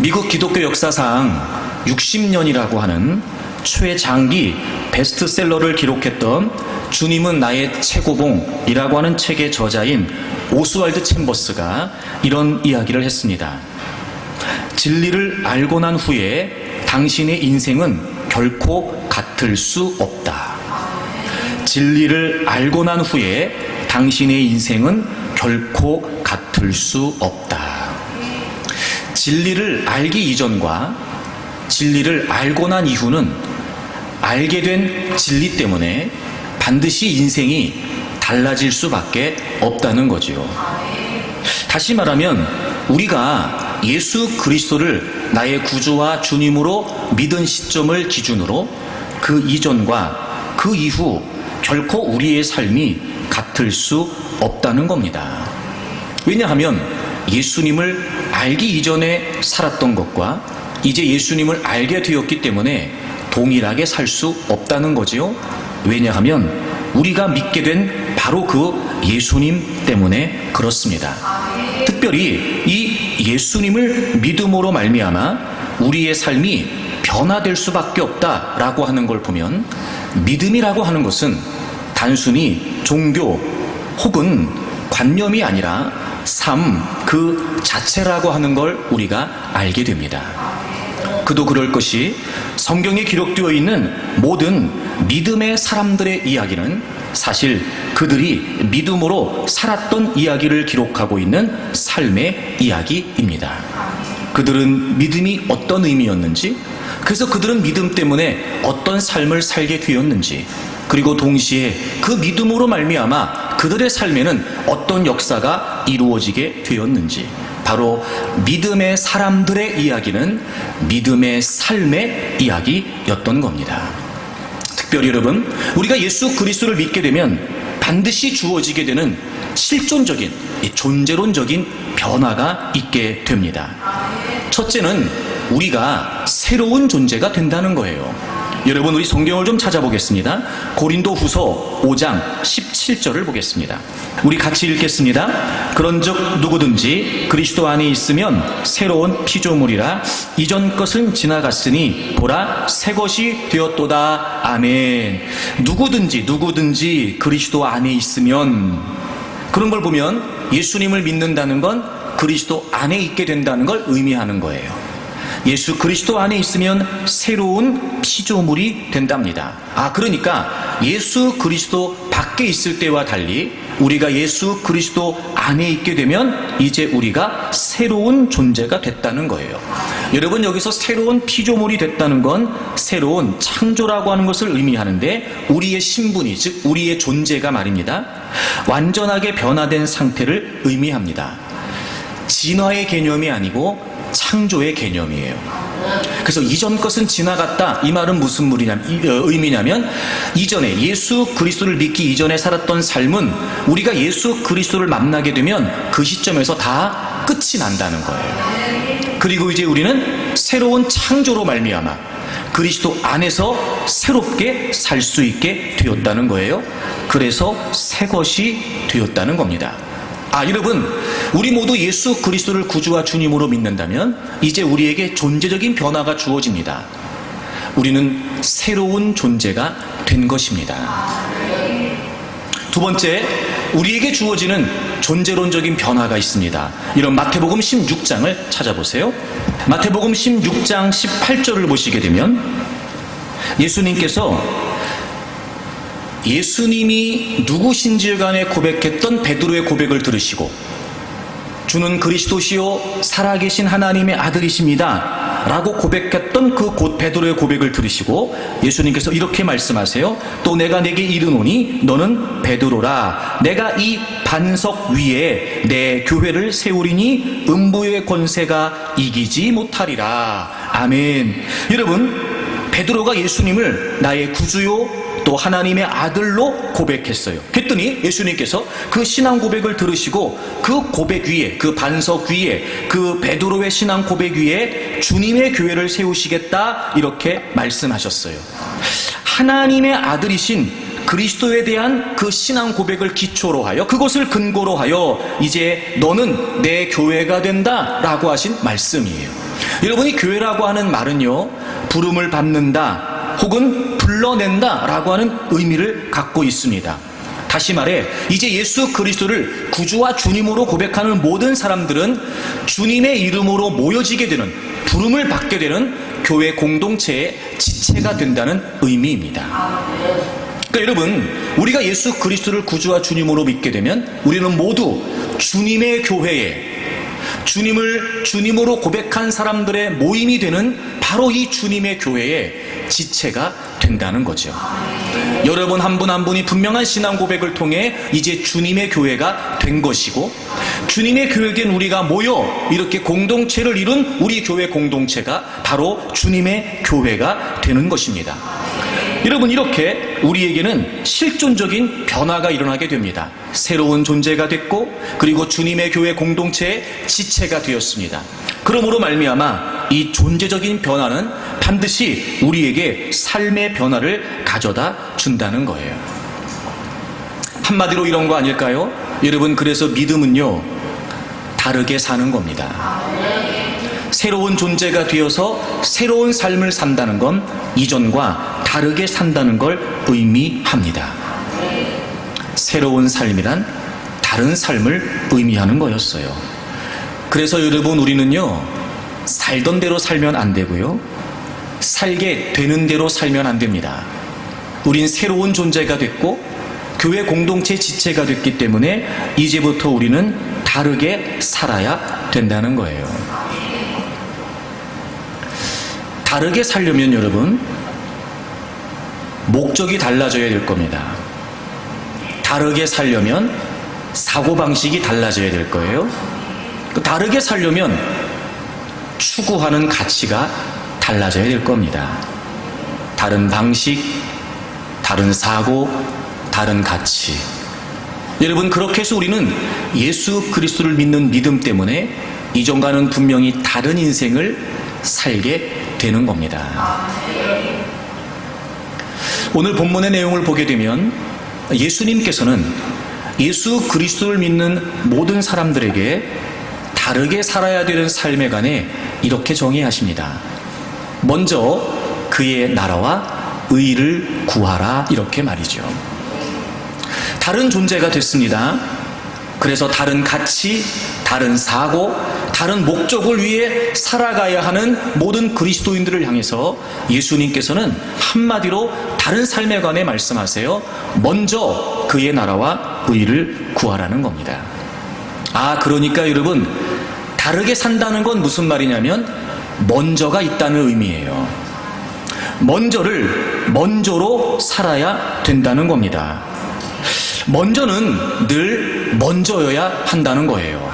미국 기독교 역사상 60년이라고 하는 최장기 베스트셀러를 기록했던 주님은 나의 최고봉이라고 하는 책의 저자인 오스왈드 챔버스가 이런 이야기를 했습니다. 진리를 알고 난 후에 당신의 인생은 결코 같을 수 없다. 진리를 알고 난 후에 당신의 인생은 결코 같을 수 없다. 진리를 알기 이전과 진리를 알고 난 이후는 알게 된 진리 때문에 반드시 인생이 달라질 수밖에 없다는 거지요. 다시 말하면 우리가 예수 그리스도를 나의 구주와 주님으로 믿은 시점을 기준으로 그 이전과 그 이후 결코 우리의 삶이 같을 수 없다는 겁니다. 왜냐하면 예수님을 알기 이전에 살았던 것과 이제 예수님을 알게 되었기 때문에 동일하게 살 수 없다는 거지요. 왜냐하면 우리가 믿게 된 바로 그 예수님 때문에 그렇습니다. 특별히 이 예수님을 믿음으로 말미암아 우리의 삶이 변화될 수밖에 없다라고 하는 걸 보면 믿음이라고 하는 것은 단순히 종교 혹은 관념이 아니라 삶 그 자체라고 하는 걸 우리가 알게 됩니다. 그도 그럴 것이 성경에 기록되어 있는 모든 믿음의 사람들의 이야기는 사실 그들이 믿음으로 살았던 이야기를 기록하고 있는 삶의 이야기입니다. 그들은 믿음이 어떤 의미였는지, 그래서 그들은 믿음 때문에 어떤 삶을 살게 되었는지, 그리고 동시에 그 믿음으로 말미암아 그들의 삶에는 어떤 역사가 이루어지게 되었는지, 바로 믿음의 사람들의 이야기는 믿음의 삶의 이야기였던 겁니다. 특별히 여러분, 우리가 예수 그리스도를 믿게 되면 반드시 주어지게 되는 실존적인 존재론적인 변화가 있게 됩니다. 첫째는 우리가 새로운 존재가 된다는 거예요. 여러분, 우리 성경을 좀 찾아보겠습니다. 고린도후서 5장 17절을 보겠습니다. 우리 같이 읽겠습니다. 그런즉 누구든지 그리스도 안에 있으면 새로운 피조물이라 이전 것은 지나갔으니 보라 새 것이 되었도다. 아멘. 누구든지 그리스도 안에 있으면, 그런 걸 보면 예수님을 믿는다는 건 그리스도 안에 있게 된다는 걸 의미하는 거예요. 예수 그리스도 안에 있으면 새로운 피조물이 된답니다. 그러니까 예수 그리스도 밖에 있을 때와 달리 우리가 예수 그리스도 안에 있게 되면 이제 우리가 새로운 존재가 됐다는 거예요. 여러분, 여기서 새로운 피조물이 됐다는 건 새로운 창조라고 하는 것을 의미하는데, 우리의 신분이, 즉 우리의 존재가 말입니다, 완전하게 변화된 상태를 의미합니다. 진화의 개념이 아니고 창조의 개념이에요. 그래서 이전 것은 지나갔다, 이 말은 무슨 의미냐면, 이전에 예수 그리스도를 믿기 이전에 살았던 삶은 우리가 예수 그리스도를 만나게 되면 그 시점에서 다 끝이 난다는 거예요. 그리고 이제 우리는 새로운 창조로 말미암아 그리스도 안에서 새롭게 살 수 있게 되었다는 거예요. 그래서 새 것이 되었다는 겁니다. 여러분, 우리 모두 예수 그리스도를 구주와 주님으로 믿는다면 이제 우리에게 존재적인 변화가 주어집니다. 우리는 새로운 존재가 된 것입니다. 두 번째, 우리에게 주어지는 존재론적인 변화가 있습니다. 이런 마태복음 16장을 찾아보세요. 마태복음 16장 18절을 보시게 되면 예수님이 누구신지 간에 고백했던 베드로의 고백을 들으시고 주는 그리스도시요 살아계신 하나님의 아들이십니다 라고 고백했던 그 베드로의 고백을 들으시고 예수님께서 이렇게 말씀하세요. 또 내가 내게 이르노니 너는 베드로라. 내가 이 반석 위에 내 교회를 세우리니 음부의 권세가 이기지 못하리라. 아멘. 여러분, 베드로가 예수님을 나의 구주요 또 하나님의 아들로 고백했어요. 그랬더니 예수님께서 그 신앙 고백을 들으시고 그 고백 위에, 그 반석 위에, 그 베드로의 신앙 고백 위에 주님의 교회를 세우시겠다, 이렇게 말씀하셨어요. 하나님의 아들이신 그 그리스도에 대한 그 신앙 고백을 기초로 하여 그것을 근거로 하여 이제 너는 내 교회가 된다라고 하신 말씀이에요. 여러분이 교회라고 하는 말은요, 부름을 받는다 혹은 불러낸다라고 하는 의미를 갖고 있습니다. 다시 말해 이제 예수 그리스도를 구주와 주님으로 고백하는 모든 사람들은 주님의 이름으로 모여지게 되는, 부름을 받게 되는 교회 공동체의 지체가 된다는 의미입니다. 그러니까 여러분, 우리가 예수 그리스도를 구주와 주님으로 믿게 되면 우리는 모두 주님의 교회에, 주님을 주님으로 고백한 사람들의 모임이 되는 바로 이 주님의 교회의 지체가 된다는 거죠. 여러분 한 분 한 분이 분명한 신앙 고백을 통해 이제 주님의 교회가 된 것이고, 주님의 교회된 우리가 모여 이렇게 공동체를 이룬 우리 교회 공동체가 바로 주님의 교회가 되는 것입니다. 여러분, 이렇게 우리에게는 실존적인 변화가 일어나게 됩니다. 새로운 존재가 됐고, 그리고 주님의 교회 공동체의 지체가 되었습니다. 그러므로 말미암아 이 존재적인 변화는 반드시 우리에게 삶의 변화를 가져다 준다는 거예요. 한마디로 이런 거 아닐까요? 여러분, 그래서 믿음은요, 다르게 사는 겁니다. 새로운 존재가 되어서 새로운 삶을 산다는 건 이전과 다르게 산다는 걸 의미합니다. 새로운 삶이란 다른 삶을 의미하는 거였어요. 그래서 여러분, 우리는요, 살던 대로 살면 안 되고요, 살게 되는 대로 살면 안 됩니다. 우린 새로운 존재가 됐고 교회 공동체 지체가 됐기 때문에 이제부터 우리는 다르게 살아야 된다는 거예요. 다르게 살려면 여러분, 목적이 달라져야 될 겁니다. 다르게 살려면 사고방식이 달라져야 될 거예요. 다르게 살려면 추구하는 가치가 달라져야 될 겁니다. 다른 방식, 다른 사고, 다른 가치. 여러분, 그렇게 해서 우리는 예수 그리스도를 믿는 믿음 때문에 이전과는 분명히 다른 인생을 살게 되는 겁니다. 오늘 본문의 내용을 보게 되면 예수님께서는 예수 그리스도를 믿는 모든 사람들에게 다르게 살아야 되는 삶에 관해 이렇게 정의하십니다. 먼저 그의 나라와 의를 구하라, 이렇게 말이죠. 다른 존재가 됐습니다. 그래서 다른 가치, 다른 사고, 다른 목적을 위해 살아가야 하는 모든 그리스도인들을 향해서 예수님께서는 한마디로 다른 삶에 관해 말씀하세요. 먼저 그의 나라와 의를 구하라는 겁니다. 그러니까 여러분, 다르게 산다는 건 무슨 말이냐면 먼저가 있다는 의미예요. 먼저로 살아야 된다는 겁니다. 먼저는 늘 먼저여야 한다는 거예요.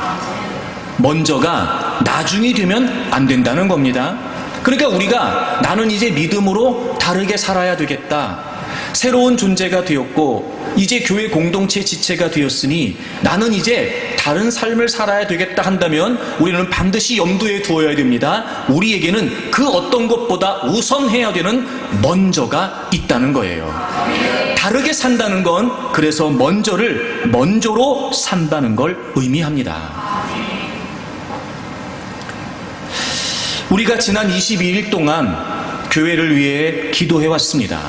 먼저가 나중이 되면 안 된다는 겁니다. 그러니까 우리가 나는 이제 믿음으로 다르게 살아야 되겠다, 새로운 존재가 되었고 이제 교회 공동체 지체가 되었으니 나는 이제 다른 삶을 살아야 되겠다 한다면 우리는 반드시 염두에 두어야 됩니다. 우리에게는 그 어떤 것보다 우선해야 되는 먼저가 있다는 거예요. 다르게 산다는 건 그래서 먼저로 산다는 걸 의미합니다. 우리가 지난 22일 동안 교회를 위해 기도해 왔습니다.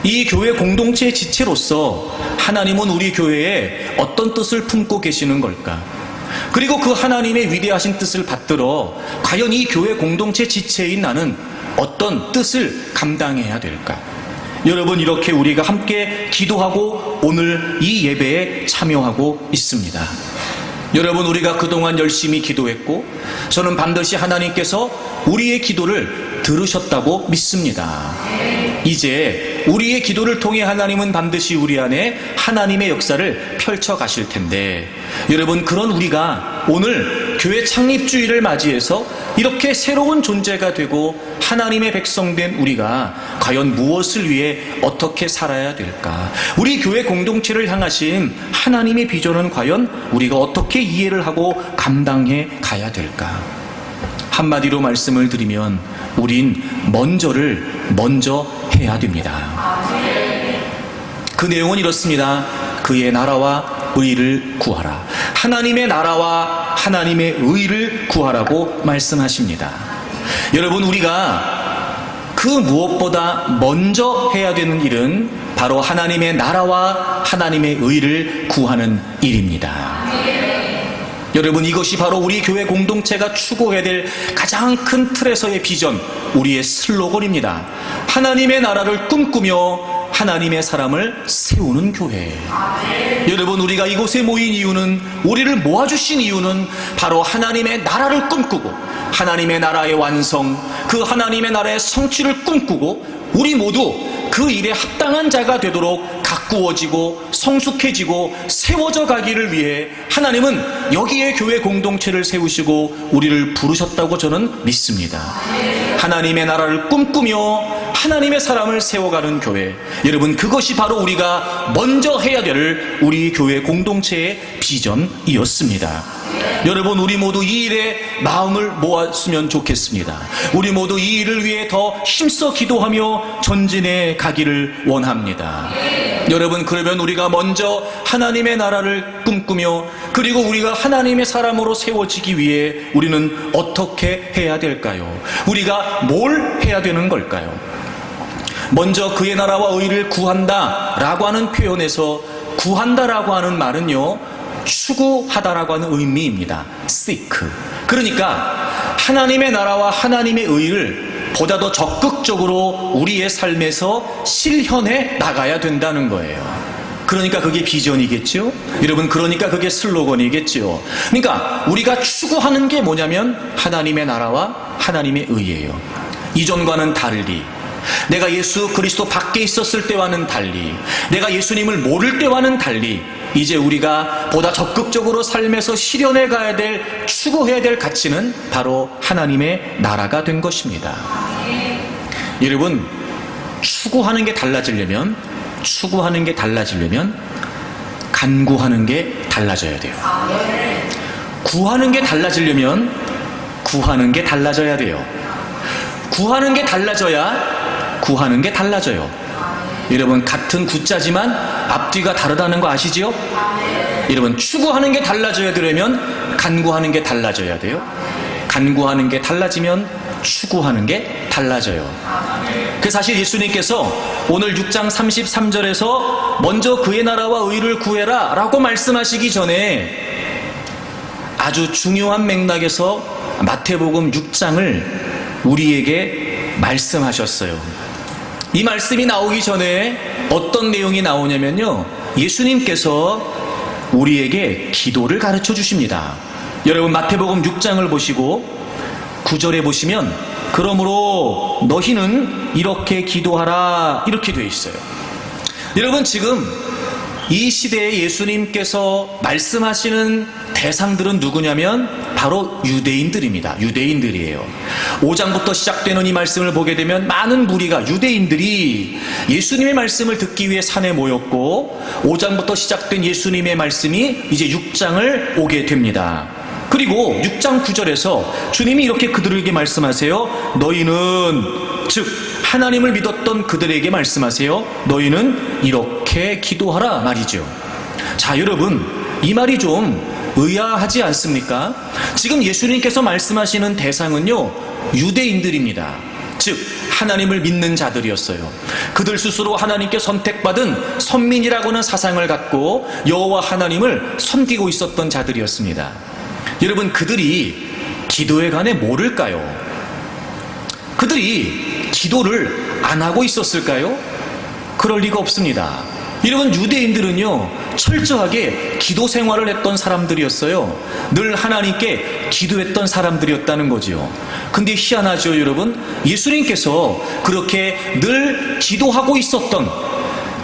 이 교회 공동체의 지체로서 하나님은 우리 교회에 어떤 뜻을 품고 계시는 걸까? 그리고 그 하나님의 위대하신 뜻을 받들어 과연 이 교회 공동체 지체인 나는 어떤 뜻을 감당해야 될까? 여러분, 이렇게 우리가 함께 기도하고 오늘 이 예배에 참여하고 있습니다. 여러분, 우리가 그동안 열심히 기도했고 저는 반드시 하나님께서 우리의 기도를 들으셨다고 믿습니다. 이제 우리의 기도를 통해 하나님은 반드시 우리 안에 하나님의 역사를 펼쳐 가실 텐데, 여러분, 그런 우리가 오늘 교회 창립주일을 맞이해서 이렇게 새로운 존재가 되고 하나님의 백성된 우리가 과연 무엇을 위해 어떻게 살아야 될까? 우리 교회 공동체를 향하신 하나님의 비전은 과연 우리가 어떻게 이해를 하고 감당해 가야 될까? 한마디로 말씀을 드리면 우린 먼저 해야 됩니다. 그 내용은 이렇습니다. 그의 나라와 의를 구하라. 하나님의 나라와 하나님의 의를 구하라고 말씀하십니다. 여러분, 우리가 그 무엇보다 먼저 해야 되는 일은 바로 하나님의 나라와 하나님의 의를 구하는 일입니다. 여러분, 이것이 바로 우리 교회 공동체가 추구해야 될 가장 큰 틀에서의 비전, 우리의 슬로건입니다. 하나님의 나라를 꿈꾸며 하나님의 사람을 세우는 교회. 여러분, 우리가 이곳에 모인 이유는, 우리를 모아주신 이유는 바로 하나님의 나라를 꿈꾸고 하나님의 나라의 완성, 그 하나님의 나라의 성취를 꿈꾸고 우리 모두 그 일에 합당한 자가 되도록 가꾸어지고 성숙해지고 세워져 가기를 위해 하나님은 여기에 교회 공동체를 세우시고 우리를 부르셨다고 저는 믿습니다. 하나님의 나라를 꿈꾸며 하나님의 사람을 세워가는 교회. 여러분, 그것이 바로 우리가 먼저 해야 될 우리 교회 공동체의 비전이었습니다. 여러분, 우리 모두 이 일에 마음을 모았으면 좋겠습니다. 우리 모두 이 일을 위해 더 힘써 기도하며 전진해 가기를 원합니다. 여러분, 그러면 우리가 먼저 하나님의 나라를 꿈꾸며 그리고 우리가 하나님의 사람으로 세워지기 위해 우리는 어떻게 해야 될까요? 우리가 뭘 해야 되는 걸까요? 먼저 그의 나라와 의를 구한다 라고 하는 표현에서 구한다라고 하는 말은요, 추구하다라고 하는 의미입니다. seek. 그러니까 하나님의 나라와 하나님의 의를 보다 더 적극적으로 우리의 삶에서 실현해 나가야 된다는 거예요. 그러니까 그게 비전이겠죠? 여러분, 그러니까 그게 슬로건이겠죠? 그러니까 우리가 추구하는 게 뭐냐면 하나님의 나라와 하나님의 의예요. 이전과는 달리, 내가 예수 그리스도 밖에 있었을 때와는 달리, 내가 예수님을 모를 때와는 달리 이제 우리가 보다 적극적으로 삶에서 실현해 가야 될, 추구해야 될 가치는 바로 하나님의 나라가 된 것입니다. 여러분, 추구하는 게 달라지려면 간구하는 게 달라져야 돼요. 구하는 게 달라지려면 구하는 게 달라져야 돼요. 구하는 게 달라져야 구하는 게 달라져요. 여러분, 같은 구자지만 앞뒤가 다르다는 거 아시죠? 여러분, 추구하는 게 달라져야 되려면 간구하는 게 달라져야 돼요. 간구하는 게 달라지면 추구하는 게 달라져요. 그 사실 예수님께서 오늘 6장 33절에서 먼저 그의 나라와 의를 구해라 라고 말씀하시기 전에 아주 중요한 맥락에서 마태복음 6장을 우리에게 말씀하셨어요. 이 말씀이 나오기 전에 어떤 내용이 나오냐면요, 예수님께서 우리에게 기도를 가르쳐 주십니다. 여러분, 마태복음 6장을 보시고 9절에 보시면 그러므로 너희는 이렇게 기도하라 이렇게 되어 있어요. 여러분, 지금 이 시대에 예수님께서 말씀하시는 대상들은 누구냐면 바로 유대인들입니다. 유대인들이에요. 5장부터 시작되는 이 말씀을 보게 되면 많은 무리가, 유대인들이 예수님의 말씀을 듣기 위해 산에 모였고 5장부터 시작된 예수님의 말씀이 이제 6장을 오게 됩니다. 그리고 6장 9절에서 주님이 이렇게 그들에게 말씀하세요. 너희는, 즉 하나님을 믿었던 그들에게 말씀하세요. 너희는 이렇게 기도하라 말이죠. 자, 여러분, 이 말이 좀 의아하지 않습니까? 지금 예수님께서 말씀하시는 대상은요, 유대인들입니다. 즉 하나님을 믿는 자들이었어요. 그들 스스로 하나님께 선택받은 선민이라고는 사상을 갖고 여호와 하나님을 섬기고 있었던 자들이었습니다. 여러분, 그들이 기도에 관해 모를까요? 그들이 기도를 안 하고 있었을까요? 그럴 리가 없습니다. 여러분, 유대인들은요, 철저하게 기도 생활을 했던 사람들이었어요. 늘 하나님께 기도했던 사람들이었다는 거죠. 근데 희한하죠, 여러분? 예수님께서 그렇게 늘 기도하고 있었던,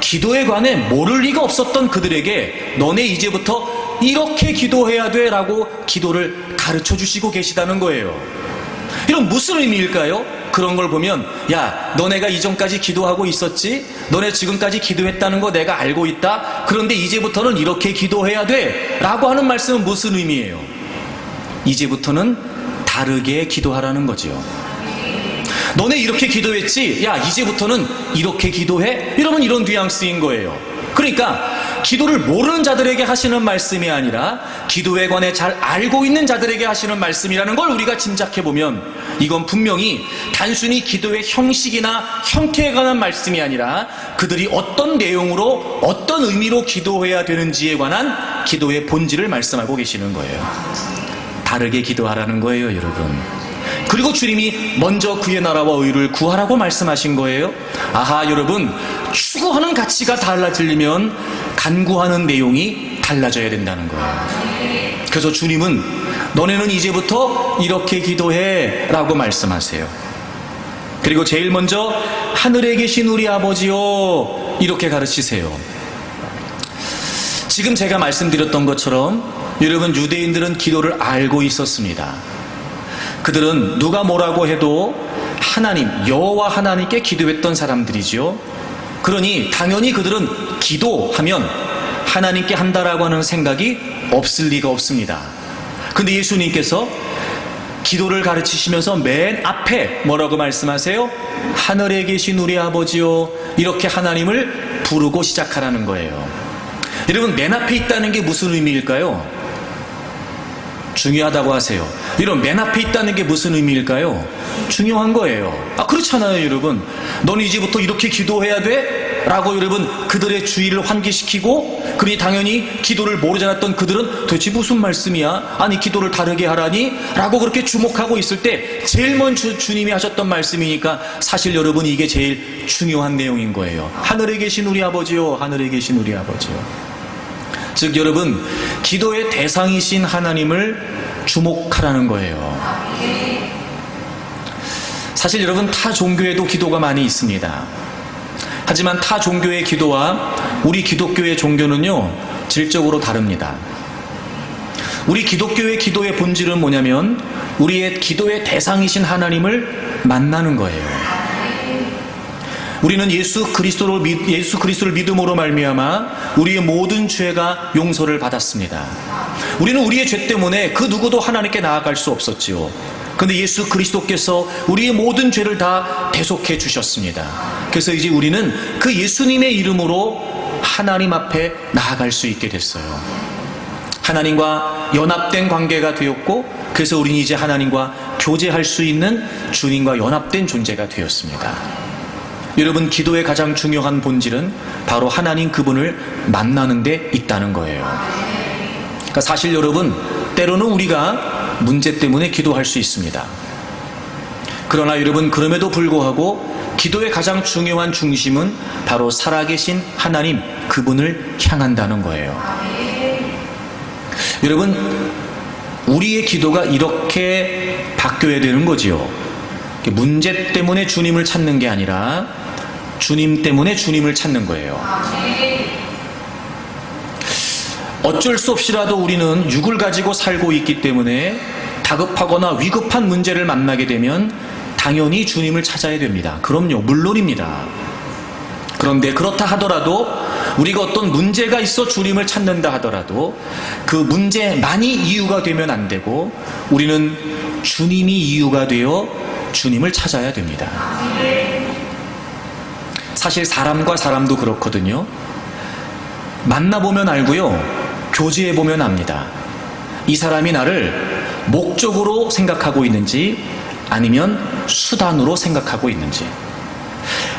기도에 관해 모를 리가 없었던 그들에게 너네 이제부터 이렇게 기도해야 돼 라고 기도를 가르쳐 주시고 계시다는 거예요. 이런 무슨 의미일까요? 그런 걸 보면, 야, 너네가 이전까지 기도하고 있었지? 너네 지금까지 기도했다는 거 내가 알고 있다? 그런데 이제부터는 이렇게 기도해야 돼 라고 하는 말씀은 무슨 의미예요? 이제부터는 다르게 기도하라는 거죠. 너네 이렇게 기도했지? 야, 이제부터는 이렇게 기도해? 이러면 이런 뉘앙스인 거예요. 그러니까 기도를 모르는 자들에게 하시는 말씀이 아니라 기도에 관해 잘 알고 있는 자들에게 하시는 말씀이라는 걸 우리가 짐작해 보면 이건 분명히 단순히 기도의 형식이나 형태에 관한 말씀이 아니라 그들이 어떤 내용으로 어떤 의미로 기도해야 되는지에 관한 기도의 본질을 말씀하고 계시는 거예요. 다르게 기도하라는 거예요, 여러분. 그리고 주님이 먼저 그의 나라와 의를 구하라고 말씀하신 거예요. 아하, 여러분, 추구하는 가치가 달라지려면 간구하는 내용이 달라져야 된다는 거예요. 그래서 주님은 너네는 이제부터 이렇게 기도해 라고 말씀하세요. 그리고 제일 먼저 하늘에 계신 우리 아버지요 이렇게 가르치세요. 지금 제가 말씀드렸던 것처럼 여러분, 유대인들은 기도를 알고 있었습니다. 그들은 누가 뭐라고 해도 하나님, 여호와 하나님께 기도했던 사람들이죠. 그러니 당연히 그들은 기도하면 하나님께 한다라고 하는 생각이 없을 리가 없습니다. 근데 예수님께서 기도를 가르치시면서 맨 앞에 뭐라고 말씀하세요? 하늘에 계신 우리 아버지요, 이렇게 하나님을 부르고 시작하라는 거예요. 여러분, 맨 앞에 있다는 게 무슨 의미일까요? 중요하다고 하세요. 이런 맨 앞에 있다는 게 무슨 의미일까요? 중요한 거예요. 그렇잖아요, 여러분. 너는 이제부터 이렇게 기도해야 돼? 라고 여러분 그들의 주의를 환기시키고, 그러니 당연히 기도를 모르지 않았던 그들은 도대체 무슨 말씀이야? 아니, 기도를 다르게 하라니? 라고 그렇게 주목하고 있을 때 제일 먼저 주님이 하셨던 말씀이니까 사실 여러분 이게 제일 중요한 내용인 거예요. 하늘에 계신 우리 아버지요, 하늘에 계신 우리 아버지요. 즉 여러분, 기도의 대상이신 하나님을 주목하라는 거예요. 사실 여러분, 타 종교에도 기도가 많이 있습니다. 하지만 타 종교의 기도와 우리 기독교의 종교는요, 질적으로 다릅니다. 우리 기독교의 기도의 본질은 뭐냐면 우리의 기도의 대상이신 하나님을 만나는 거예요. 우리는 예수 그리스도를 믿음으로 말미암아 우리의 모든 죄가 용서를 받았습니다. 우리는 우리의 죄 때문에 그 누구도 하나님께 나아갈 수 없었지요. 그런데 예수 그리스도께서 우리의 모든 죄를 다 대속해 주셨습니다. 그래서 이제 우리는 그 예수님의 이름으로 하나님 앞에 나아갈 수 있게 됐어요. 하나님과 연합된 관계가 되었고, 그래서 우리는 이제 하나님과 교제할 수 있는 주님과 연합된 존재가 되었습니다. 여러분, 기도의 가장 중요한 본질은 바로 하나님 그분을 만나는 데 있다는 거예요. 그러니까 사실 여러분, 때로는 우리가 문제 때문에 기도할 수 있습니다. 그러나 여러분, 그럼에도 불구하고 기도의 가장 중요한 중심은 바로 살아계신 하나님 그분을 향한다는 거예요. 여러분, 우리의 기도가 이렇게 바뀌어야 되는 거지요. 문제 때문에 주님을 찾는 게 아니라 주님 때문에 주님을 찾는 거예요. 어쩔 수 없이라도 우리는 육을 가지고 살고 있기 때문에 다급하거나 위급한 문제를 만나게 되면 당연히 주님을 찾아야 됩니다. 그럼요, 물론입니다. 그런데 그렇다 하더라도 우리가 어떤 문제가 있어 주님을 찾는다 하더라도 그 문제만이 이유가 되면 안 되고 우리는 주님이 이유가 되어 주님을 찾아야 됩니다. 사실 사람과 사람도 그렇거든요. 만나보면 알고요, 교제해보면 압니다. 이 사람이 나를 목적으로 생각하고 있는지 아니면 수단으로 생각하고 있는지.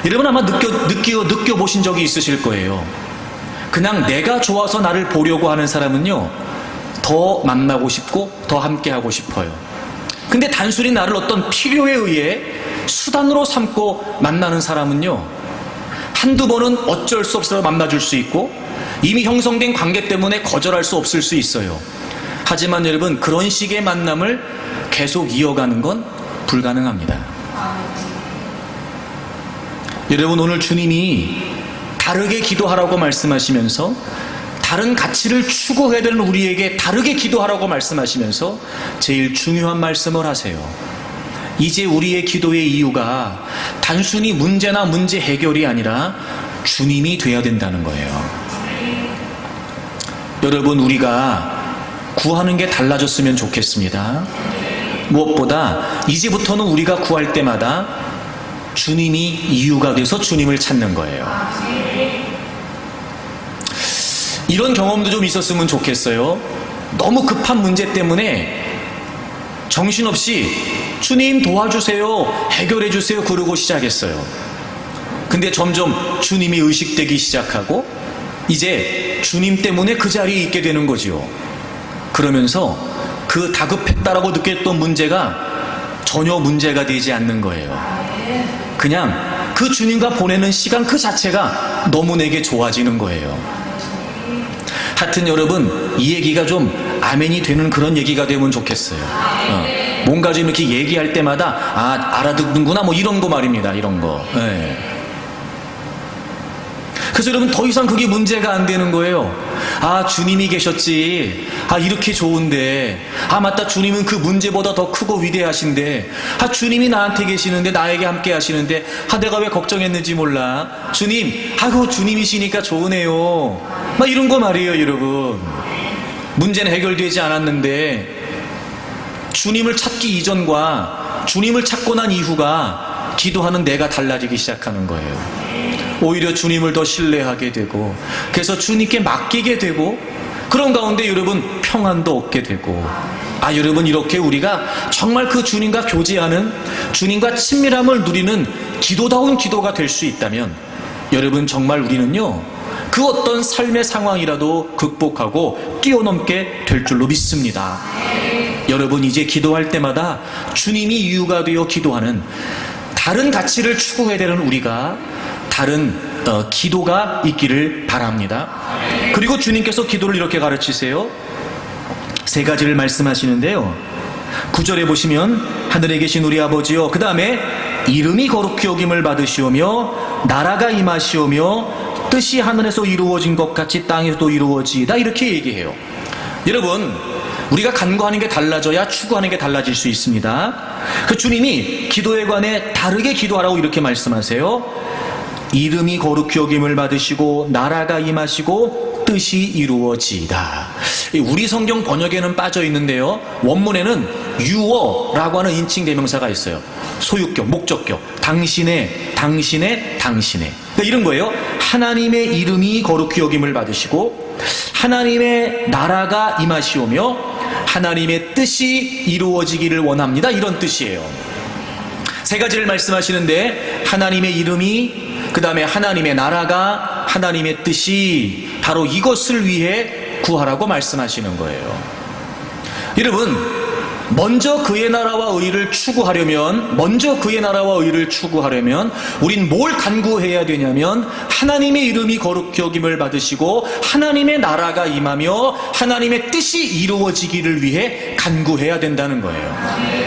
여러분 아마 느껴보신 적이 있으실 거예요. 그냥 내가 좋아서 나를 보려고 하는 사람은요, 더 만나고 싶고 더 함께하고 싶어요. 근데 단순히 나를 어떤 필요에 의해 수단으로 삼고 만나는 사람은요, 한두 번은 어쩔 수 없어서 만나줄 수 있고 이미 형성된 관계 때문에 거절할 수 없을 수 있어요. 하지만 여러분, 그런 식의 만남을 계속 이어가는 건 불가능합니다. 여러분, 오늘 주님이 다르게 기도하라고 말씀하시면서 다른 가치를 추구해야 되는 우리에게 다르게 기도하라고 말씀하시면서 제일 중요한 말씀을 하세요. 이제 우리의 기도의 이유가 단순히 문제나 문제 해결이 아니라 주님이 돼야 된다는 거예요. 여러분, 우리가 구하는 게 달라졌으면 좋겠습니다. 무엇보다 이제부터는 우리가 구할 때마다 주님이 이유가 돼서 주님을 찾는 거예요. 이런 경험도 좀 있었으면 좋겠어요. 너무 급한 문제 때문에 정신없이 주님 도와주세요, 해결해 주세요 그러고 시작했어요. 근데 점점 주님이 의식되기 시작하고 이제 주님 때문에 그 자리에 있게 되는 거지요. 그러면서 그 다급했다라고 느꼈던 문제가 전혀 문제가 되지 않는 거예요. 그냥 그 주님과 보내는 시간 그 자체가 너무 내게 좋아지는 거예요. 하여튼 여러분, 이 얘기가 좀 아멘이 되는 그런 얘기가 되면 좋겠어요. 뭔가 좀 이렇게 얘기할 때마다 알아듣는구나 뭐 이런 거 말입니다. 이런 거. 네. 그래서 여러분 더 이상 그게 문제가 안 되는 거예요. 주님이 계셨지. 이렇게 좋은데. 맞다, 주님은 그 문제보다 더 크고 위대하신데. 주님이 나한테 계시는데, 나에게 함께 하시는데, 내가 왜 걱정했는지 몰라. 주님, 그 주님이시니까 좋으네요. 막 이런 거 말이에요, 여러분. 문제는 해결되지 않았는데 주님을 찾기 이전과 주님을 찾고 난 이후가 기도하는 내가 달라지기 시작하는 거예요. 오히려 주님을 더 신뢰하게 되고, 그래서 주님께 맡기게 되고, 그런 가운데 여러분 평안도 얻게 되고, 여러분 이렇게 우리가 정말 그 주님과 교제하는, 주님과 친밀함을 누리는 기도다운 기도가 될 수 있다면 여러분 정말 우리는요 그 어떤 삶의 상황이라도 극복하고 뛰어넘게 될 줄로 믿습니다. 여러분 이제 기도할 때마다 주님이 이유가 되어 기도하는, 다른 가치를 추구해야 되는 우리가 다른 기도가 있기를 바랍니다. 그리고 주님께서 기도를 이렇게 가르치세요. 세 가지를 말씀하시는데요. 9절에 보시면 하늘에 계신 우리 아버지여, 그 다음에 이름이 거룩히 여김을 받으시오며 나라가 임하시오며 뜻이 하늘에서 이루어진 것 같이 땅에서도 이루어지이다, 이렇게 얘기해요. 여러분, 우리가 간구하는 게 달라져야 추구하는 게 달라질 수 있습니다. 그 주님이 기도에 관해 다르게 기도하라고 이렇게 말씀하세요. 이름이 거룩히 여김을 받으시고 나라가 임하시고 뜻이 이루어지이다. 우리 성경 번역에는 빠져 있는데요, 원문에는 유어라고 하는 인칭 대명사가 있어요. 소유격, 목적격, 당신의, 그러니까 이런 거예요. 하나님의 이름이 거룩히 여김을 받으시고 하나님의 나라가 임하시오며 하나님의 뜻이 이루어지기를 원합니다, 이런 뜻이에요. 세 가지를 말씀하시는데, 하나님의 이름이, 그 다음에 하나님의 나라가, 하나님의 뜻이, 바로 이것을 위해 구하라고 말씀하시는 거예요. 여러분, 먼저 그의 나라와 의를 추구하려면 우린 뭘 간구해야 되냐면 하나님의 이름이 거룩히 여김을 받으시고 하나님의 나라가 임하며 하나님의 뜻이 이루어지기를 위해 간구해야 된다는 거예요.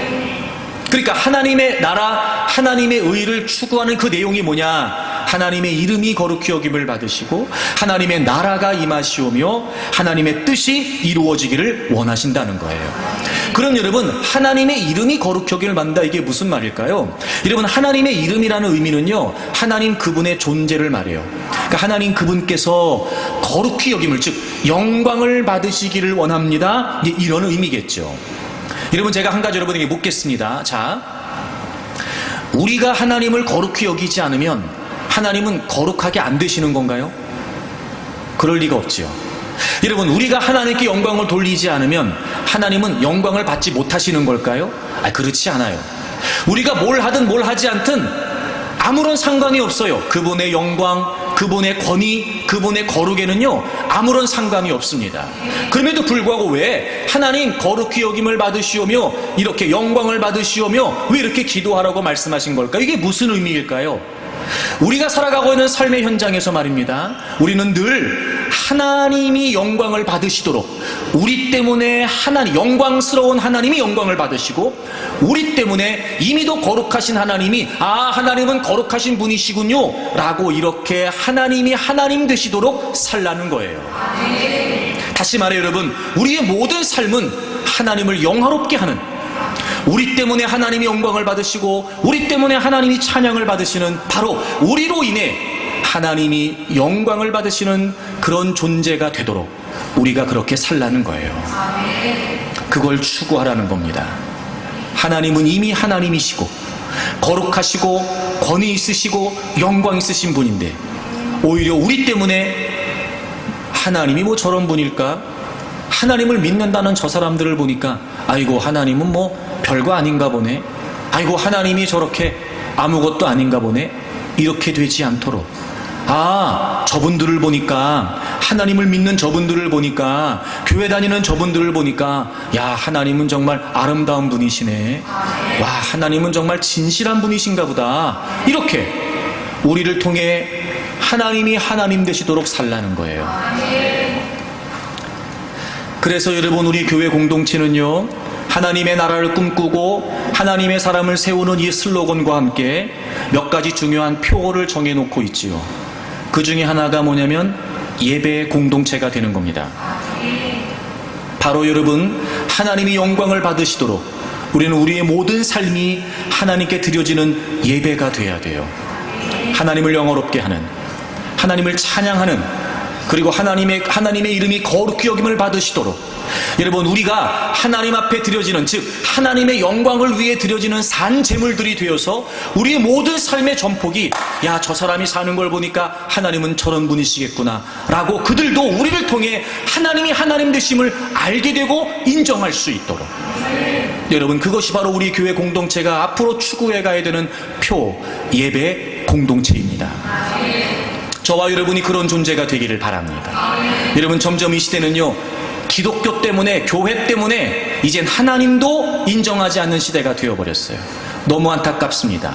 그러니까 하나님의 나라, 하나님의 의를 추구하는 그 내용이 뭐냐? 하나님의 이름이 거룩히 여김을 받으시고 하나님의 나라가 임하시오며 하나님의 뜻이 이루어지기를 원하신다는 거예요. 그럼 여러분, 하나님의 이름이 거룩히 여김을 받는다, 이게 무슨 말일까요? 여러분, 하나님의 이름이라는 의미는요, 하나님 그분의 존재를 말해요. 그러니까 하나님 그분께서 거룩히 여김을, 즉 영광을 받으시기를 원합니다, 이런 의미겠죠. 여러분, 제가 한 가지 여러분에게 묻겠습니다. 자, 우리가 하나님을 거룩히 여기지 않으면 하나님은 거룩하게 안 되시는 건가요? 그럴 리가 없지요. 여러분, 우리가 하나님께 영광을 돌리지 않으면 하나님은 영광을 받지 못하시는 걸까요? 그렇지 않아요. 우리가 뭘 하든 뭘 하지 않든 아무런 상관이 없어요. 그분의 영광, 그분의 권위, 그분의 거룩에는요 아무런 상관이 없습니다. 그럼에도 불구하고 왜 하나님 거룩히 여김을 받으시오며 이렇게 영광을 받으시오며 왜 이렇게 기도하라고 말씀하신 걸까요? 이게 무슨 의미일까요? 우리가 살아가고 있는 삶의 현장에서 말입니다, 우리는 늘 하나님이 영광을 받으시도록, 우리 때문에 영광스러운 하나님이 영광을 받으시고 우리 때문에 이미도 거룩하신 하나님이 하나님은 거룩하신 분이시군요 라고 이렇게 하나님이 하나님 되시도록 살라는 거예요. 다시 말해 여러분, 우리의 모든 삶은 하나님을 영화롭게 하는, 우리 때문에 하나님이 영광을 받으시고 우리 때문에 하나님이 찬양을 받으시는, 바로 우리로 인해 하나님이 영광을 받으시는 그런 존재가 되도록 우리가 그렇게 살라는 거예요. 그걸 추구하라는 겁니다. 하나님은 이미 하나님이시고 거룩하시고 권위 있으시고 영광 있으신 분인데 오히려 우리 때문에 하나님이 뭐 저런 분일까? 하나님을 믿는다는 저 사람들을 보니까 아이고 하나님은 뭐 별거 아닌가 보네. 아이고 하나님이 저렇게 아무것도 아닌가 보네. 이렇게 되지 않도록, 저분들을 보니까, 하나님을 믿는 저분들을 보니까, 교회 다니는 저분들을 보니까, 야, 하나님은 정말 아름다운 분이시네. 와, 하나님은 정말 진실한 분이신가 보다. 이렇게 우리를 통해 하나님이 하나님 되시도록 살라는 거예요. 그래서 여러분, 우리 교회 공동체는요, 하나님의 나라를 꿈꾸고 하나님의 사람을 세우는 이 슬로건과 함께 몇 가지 중요한 표어를 정해놓고 있지요. 그 중에 하나가 뭐냐면 예배의 공동체가 되는 겁니다. 바로 여러분, 하나님이 영광을 받으시도록 우리는 우리의 모든 삶이 하나님께 드려지는 예배가 돼야 돼요. 하나님을 영화롭게 하는, 하나님을 찬양하는, 그리고 하나님의 이름이 거룩히 여김을 받으시도록, 여러분, 우리가 하나님 앞에 드려지는, 즉 하나님의 영광을 위해 드려지는 산 제물들이 되어서 우리의 모든 삶의 전폭이, 야, 저 사람이 사는 걸 보니까 하나님은 저런 분이시겠구나 라고 그들도 우리를 통해 하나님이 하나님 되심을 알게 되고 인정할 수 있도록, 여러분, 그것이 바로 우리 교회 공동체가 앞으로 추구해 가야 되는 표, 예배 공동체입니다. 저와 여러분이 그런 존재가 되기를 바랍니다. 여러분, 점점 이 시대는요, 기독교 때문에, 교회 때문에 이젠 하나님도 인정하지 않는 시대가 되어버렸어요. 너무 안타깝습니다.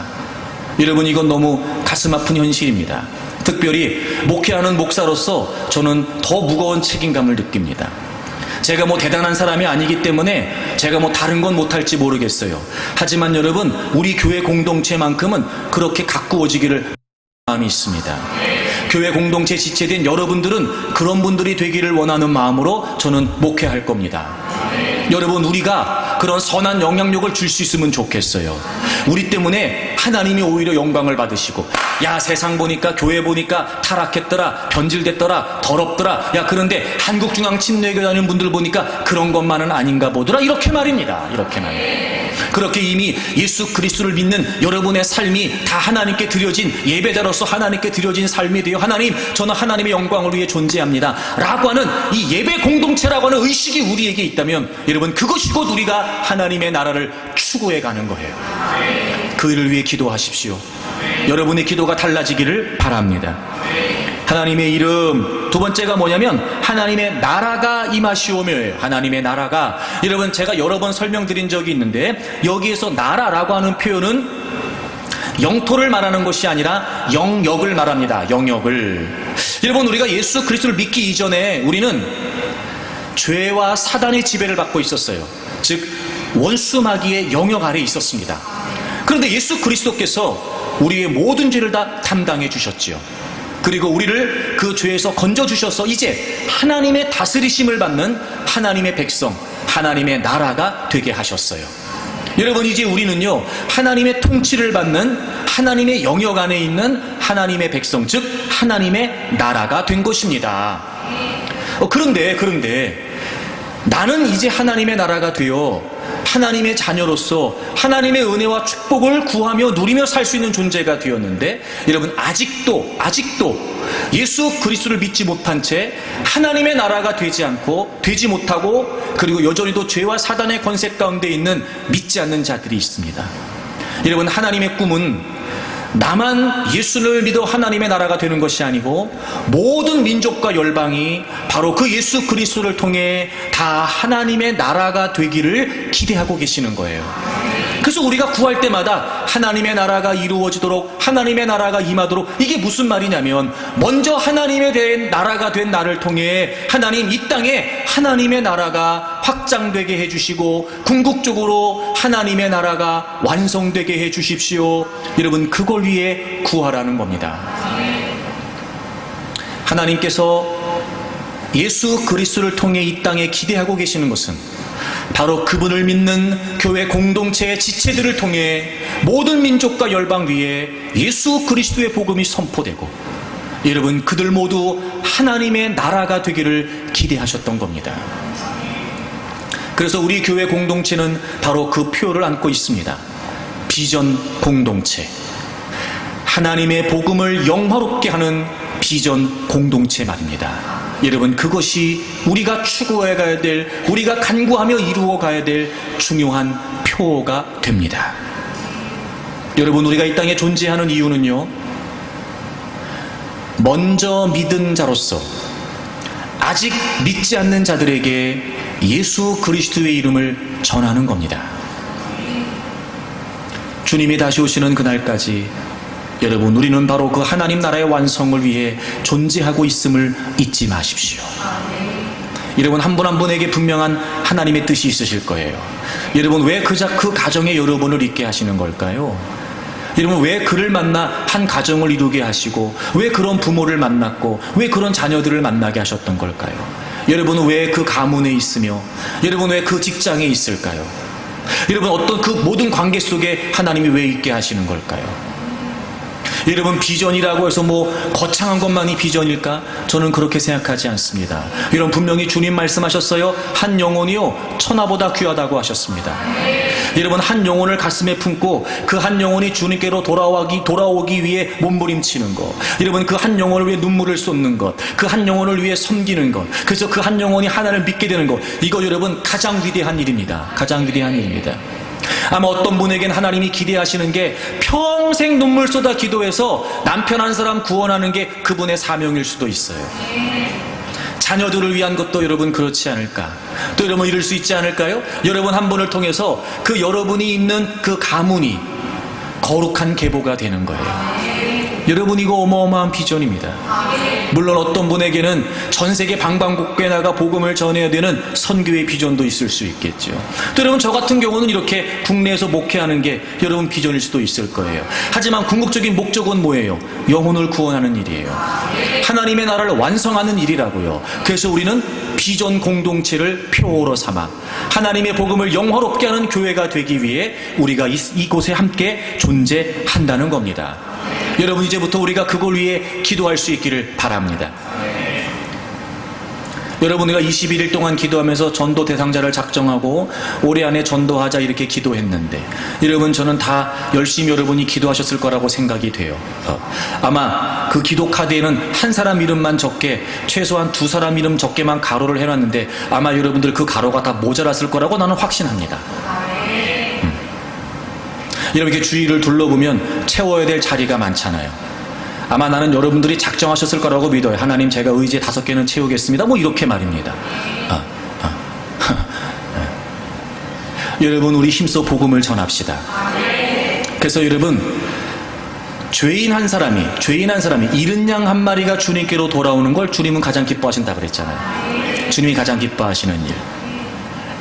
여러분, 이건 너무 가슴 아픈 현실입니다. 특별히 목회하는 목사로서 저는 더 무거운 책임감을 느낍니다. 제가 뭐 대단한 사람이 아니기 때문에 제가 뭐 다른 건 못할지 모르겠어요. 하지만 여러분, 우리 교회 공동체만큼은 그렇게 가꾸어지기를 마음이 있습니다. 교회 공동체 지체된 여러분들은 그런 분들이 되기를 원하는 마음으로 저는 목회할 겁니다. 여러분, 우리가 그런 선한 영향력을 줄 수 있으면 좋겠어요. 우리 때문에 하나님이 오히려 영광을 받으시고, 야, 세상 보니까, 교회 보니까 타락했더라, 변질됐더라, 더럽더라, 야, 그런데 한국중앙침례교회 다니는 분들 보니까 그런 것만은 아닌가 보더라, 이렇게 말입니다. 이렇게 말입니다. 그렇게 이미 예수 그리스도를 믿는 여러분의 삶이 다 하나님께 드려진, 예배자로서 하나님께 드려진 삶이 되어, 하나님, 저는 하나님의 영광을 위해 존재합니다 라고 하는 이 예배 공동체라고 하는 의식이 우리에게 있다면, 여러분, 그것이 곧 우리가 하나님의 나라를 추구해 가는 거예요. 그 일을 위해 기도하십시오. 여러분의 기도가 달라지기를 바랍니다. 하나님의 이름, 두 번째가 뭐냐면 하나님의 나라가 임하시오며예요. 하나님의 나라가, 여러분, 제가 여러 번 설명드린 적이 있는데, 여기에서 나라라고 하는 표현은 영토를 말하는 것이 아니라 영역을 말합니다. 영역을. 여러분, 우리가 예수 그리스도를 믿기 이전에 우리는 죄와 사단의 지배를 받고 있었어요. 즉 원수 마귀의 영역 아래에 있었습니다. 그런데 예수 그리스도께서 우리의 모든 죄를 다 담당해 주셨지요. 그리고 우리를 그 죄에서 건져주셔서 이제 하나님의 다스리심을 받는 하나님의 백성, 하나님의 나라가 되게 하셨어요. 여러분, 이제 우리는요, 하나님의 통치를 받는 하나님의 영역 안에 있는 하나님의 백성, 즉 하나님의 나라가 된 것입니다. 그런데 나는 이제 하나님의 나라가 되어 하나님의 자녀로서 하나님의 은혜와 축복을 구하며 누리며 살 수 있는 존재가 되었는데, 여러분, 아직도 예수 그리스도를 믿지 못한 채 하나님의 나라가 되지 못하고, 그리고 여전히도 죄와 사단의 권세 가운데 있는 믿지 않는 자들이 있습니다. 여러분, 하나님의 꿈은 나만 예수를 믿어 하나님의 나라가 되는 것이 아니고 모든 민족과 열방이 바로 그 예수 그리스도를 통해 다 하나님의 나라가 되기를 기대하고 계시는 거예요. 그래서 우리가 구할 때마다 하나님의 나라가 이루어지도록, 하나님의 나라가 임하도록, 이게 무슨 말이냐면, 먼저 하나님의 나라가 된 나를 통해 하나님, 이 땅에 하나님의 나라가 확장되게 해주시고 궁극적으로 하나님의 나라가 완성되게 해주십시오. 여러분, 그걸 위해 구하라는 겁니다. 하나님께서 예수 그리스도를 통해 이 땅에 기대하고 계시는 것은 바로 그분을 믿는 교회 공동체의 지체들을 통해 모든 민족과 열방 위에 예수 그리스도의 복음이 선포되고, 여러분, 그들 모두 하나님의 나라가 되기를 기대하셨던 겁니다. 그래서 우리 교회 공동체는 바로 그 표를 안고 있습니다. 비전 공동체. 하나님의 복음을 영화롭게 하는 비전 공동체 말입니다. 여러분, 그것이 우리가 추구해 가야 될, 우리가 간구하며 이루어 가야 될 중요한 표가 됩니다. 여러분, 우리가 이 땅에 존재하는 이유는요, 먼저 믿은 자로서 아직 믿지 않는 자들에게 예수 그리스도의 이름을 전하는 겁니다. 주님이 다시 오시는 그날까지 여러분, 우리는 바로 그 하나님 나라의 완성을 위해 존재하고 있음을 잊지 마십시오. 여러분, 한 분 한 분에게 분명한 하나님의 뜻이 있으실 거예요. 여러분, 왜 그 가정에 여러분을 있게 하시는 걸까요? 여러분, 왜 그를 만나 한 가정을 이루게 하시고, 왜 그런 부모를 만났고, 왜 그런 자녀들을 만나게 하셨던 걸까요? 여러분은 왜 그 가문에 있으며, 여러분 왜 그 직장에 있을까요? 여러분, 어떤 그 모든 관계 속에 하나님이 왜 있게 하시는 걸까요? 여러분, 비전이라고 해서 거창한 것만이 비전일까? 저는 그렇게 생각하지 않습니다. 여러분, 분명히 주님 말씀하셨어요. 한 영혼이요 천하보다 귀하다고 하셨습니다. 여러분, 한 영혼을 가슴에 품고 그 한 영혼이 주님께로 돌아오기 위해 몸부림치는 것, 여러분, 그 한 영혼을 위해 눈물을 쏟는 것, 그 한 영혼을 위해 섬기는 것, 그래서 그 한 영혼이 하나님을 믿게 되는 것, 이거 여러분 가장 위대한 일입니다. 가장 위대한 일입니다. 아마 어떤 분에겐 하나님이 기대하시는 게 평생 눈물 쏟아 기도해서 남편 한 사람 구원하는 게 그분의 사명일 수도 있어요. 자녀들을 위한 것도 여러분 그렇지 않을까? 또 여러분 이럴 수 있지 않을까요? 여러분 한 분을 통해서 그 여러분이 있는 그 가문이 거룩한 계보가 되는 거예요. 여러분, 이거 어마어마한 비전입니다. 물론 어떤 분에게는 전 세계 방방곡곡에 나가 복음을 전해야 되는 선교의 비전도 있을 수 있겠죠. 또 여러분, 저 같은 경우는 이렇게 국내에서 목회하는 게 여러분 비전일 수도 있을 거예요. 하지만 궁극적인 목적은 뭐예요? 영혼을 구원하는 일이에요. 하나님의 나라를 완성하는 일이라고요. 그래서 우리는 비전 공동체를 표어로 삼아 하나님의 복음을 영화롭게 하는 교회가 되기 위해 우리가 이곳에 함께 존재한다는 겁니다. 여러분, 이제부터 우리가 그걸 위해 기도할 수 있기를 바랍니다. 여러분, 우리가 21일 동안 기도하면서 전도 대상자를 작정하고 올해 안에 전도하자 이렇게 기도했는데, 여러분, 저는 다 열심히 여러분이 기도하셨을 거라고 생각이 돼요. 아마 그 기도 카드에는 한 사람 이름만 적게, 최소한 두 사람 이름 적게만 가로를 해놨는데 아마 여러분들 그 가로가 다 모자랐을 거라고 나는 확신합니다. 여러분, 이렇게 주위를 둘러보면 채워야 될 자리가 많잖아요. 아마 나는 여러분들이 작정하셨을 거라고 믿어요. 하나님, 제가 의제 5개는 채우겠습니다. 이렇게 말입니다. 여러분, 우리 힘써 복음을 전합시다. 그래서 여러분, 죄인 한 사람이 잃은 양 한 마리가 주님께로 돌아오는 걸 주님은 가장 기뻐하신다 그랬잖아요. 주님이 가장 기뻐하시는 일.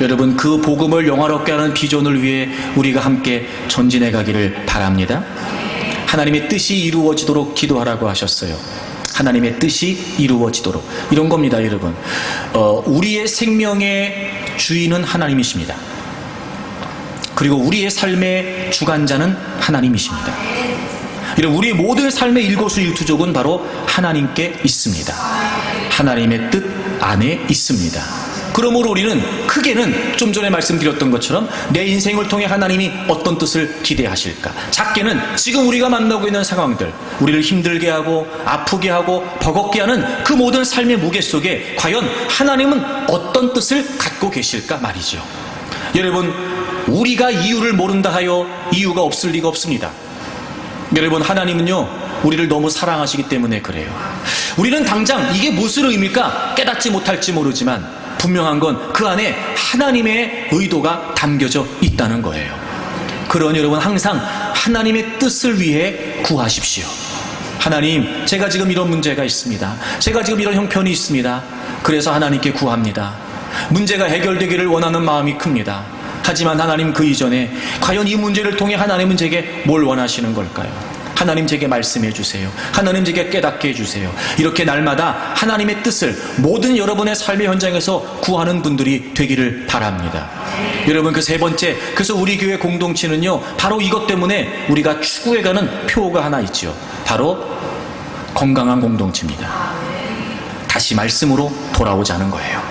여러분, 그 복음을 영화롭게 하는 비전을 위해 우리가 함께 전진해 가기를 바랍니다. 하나님의 뜻이 이루어지도록 기도하라고 하셨어요. 하나님의 뜻이 이루어지도록. 이런 겁니다, 여러분. 우리의 생명의 주인은 하나님이십니다. 그리고 우리의 삶의 주관자는 하나님이십니다. 여러분, 우리의 모든 삶의 일거수일투족은 바로 하나님께 있습니다. 하나님의 뜻 안에 있습니다. 그러므로 우리는 크게는 좀 전에 말씀드렸던 것처럼 내 인생을 통해 하나님이 어떤 뜻을 기대하실까, 작게는 지금 우리가 만나고 있는 상황들, 우리를 힘들게 하고 아프게 하고 버겁게 하는 그 모든 삶의 무게 속에 과연 하나님은 어떤 뜻을 갖고 계실까 말이죠. 여러분, 우리가 이유를 모른다 하여 이유가 없을 리가 없습니다. 여러분, 하나님은요 우리를 너무 사랑하시기 때문에 그래요. 우리는 당장 이게 무슨 의미일까 깨닫지 못할지 모르지만 분명한 건 그 안에 하나님의 의도가 담겨져 있다는 거예요. 그러니 여러분, 항상 하나님의 뜻을 위해 구하십시오. 하나님, 제가 지금 이런 문제가 있습니다. 제가 지금 이런 형편이 있습니다. 그래서 하나님께 구합니다. 문제가 해결되기를 원하는 마음이 큽니다. 하지만 하나님, 그 이전에 과연 이 문제를 통해 하나님은 제게 뭘 원하시는 걸까요? 하나님, 제게 말씀해 주세요. 하나님, 제게 깨닫게 해주세요. 이렇게 날마다 하나님의 뜻을 모든 여러분의 삶의 현장에서 구하는 분들이 되기를 바랍니다. 여러분, 그 세 번째, 그래서 우리 교회 공동체는요 바로 이것 때문에 우리가 추구해가는 표가 하나 있죠. 바로 건강한 공동체입니다. 다시 말씀으로 돌아오자는 거예요.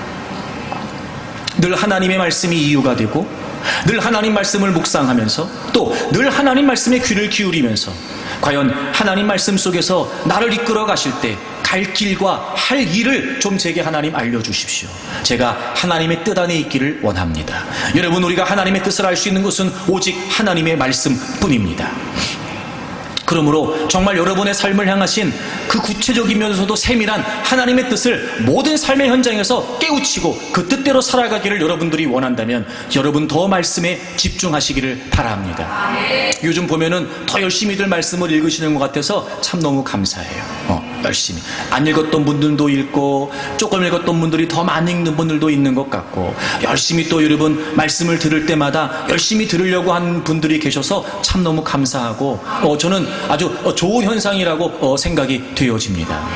늘 하나님의 말씀이 이유가 되고, 늘 하나님 말씀을 묵상하면서, 또 늘 하나님 말씀에 귀를 기울이면서 과연 하나님 말씀 속에서 나를 이끌어 가실 때 갈 길과 할 일을 좀 제게 하나님 알려주십시오. 제가 하나님의 뜻 안에 있기를 원합니다. 여러분, 우리가 하나님의 뜻을 알 수 있는 것은 오직 하나님의 말씀뿐입니다. 그러므로 정말 여러분의 삶을 향하신 그 구체적이면서도 세밀한 하나님의 뜻을 모든 삶의 현장에서 깨우치고 그 뜻대로 살아가기를 여러분들이 원한다면 여러분 더 말씀에 집중하시기를 바랍니다. 요즘 보면은 더 열심히들 말씀을 읽으시는 것 같아서 참 너무 감사해요. 열심히 안 읽었던 분들도 읽고 조금 읽었던 분들이 더 많이 읽는 분들도 있는 것 같고, 열심히 또 여러분 말씀을 들을 때마다 열심히 들으려고 하는 분들이 계셔서 참 너무 감사하고 저는 아주 좋은 현상이라고 생각이 되어집니다.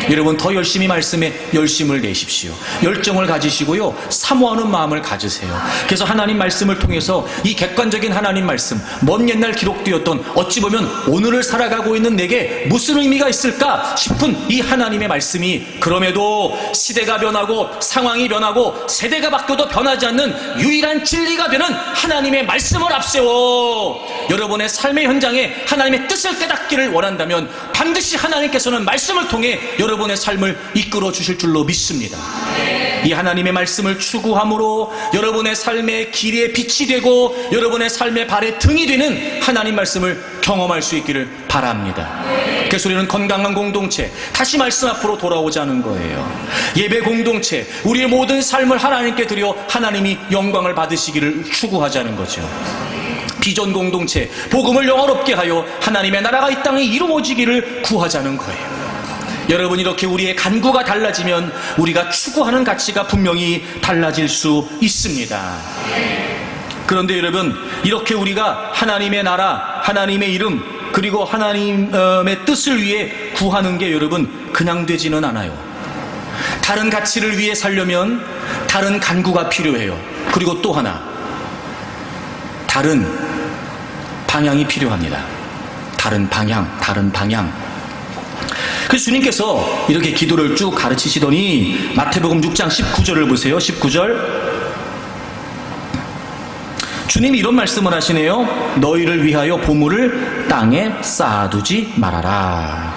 여러분 더 열심히 말씀에 열심을 내십시오. 열정을 가지시고요, 사모하는 마음을 가지세요. 그래서 하나님 말씀을 통해서 이 객관적인 하나님 말씀, 먼 옛날 기록되었던 어찌 보면 오늘을 살아가고 있는 내게 무슨 의미가 있을까 싶은 이 하나님의 말씀이 그럼에도 시대가 변하고 상황이 변하고 세대가 바뀌어도 변하지 않는 유일한 진리가 되는 하나님의 말씀을 앞세워 여러분의 삶의 현장에 하나님의 뜻을 깨닫기를 원한다면 반드시 하나님께서는 말씀을 통해 여러분의 삶을 이끌어 주실 줄로 믿습니다. 이 하나님의 말씀을 추구함으로 여러분의 삶의 길에 빛이 되고 여러분의 삶의 발에 등이 되는 하나님 말씀을 경험할 수 있기를 바랍니다. 그래서 우리는 건강한 공동체, 다시 말씀 앞으로 돌아오자는 거예요. 예배 공동체, 우리의 모든 삶을 하나님께 드려 하나님이 영광을 받으시기를 추구하자는 거죠. 비전 공동체, 복음을 영화롭게 하여 하나님의 나라가 이 땅에 이루어지기를 구하자는 거예요. 여러분, 이렇게 우리의 간구가 달라지면 우리가 추구하는 가치가 분명히 달라질 수 있습니다. 그런데 여러분, 이렇게 우리가 하나님의 나라, 하나님의 이름, 그리고 하나님의 뜻을 위해 구하는 게 여러분 그냥 되지는 않아요. 다른 가치를 위해 살려면 다른 간구가 필요해요. 그리고 또 하나, 다른 방향이 필요합니다. 다른 방향. 그래서 주님께서 이렇게 기도를 쭉 가르치시더니 마태복음 6장 19절을 보세요. 19절. 주님이 이런 말씀을 하시네요. 너희를 위하여 보물을 땅에 쌓아두지 말아라.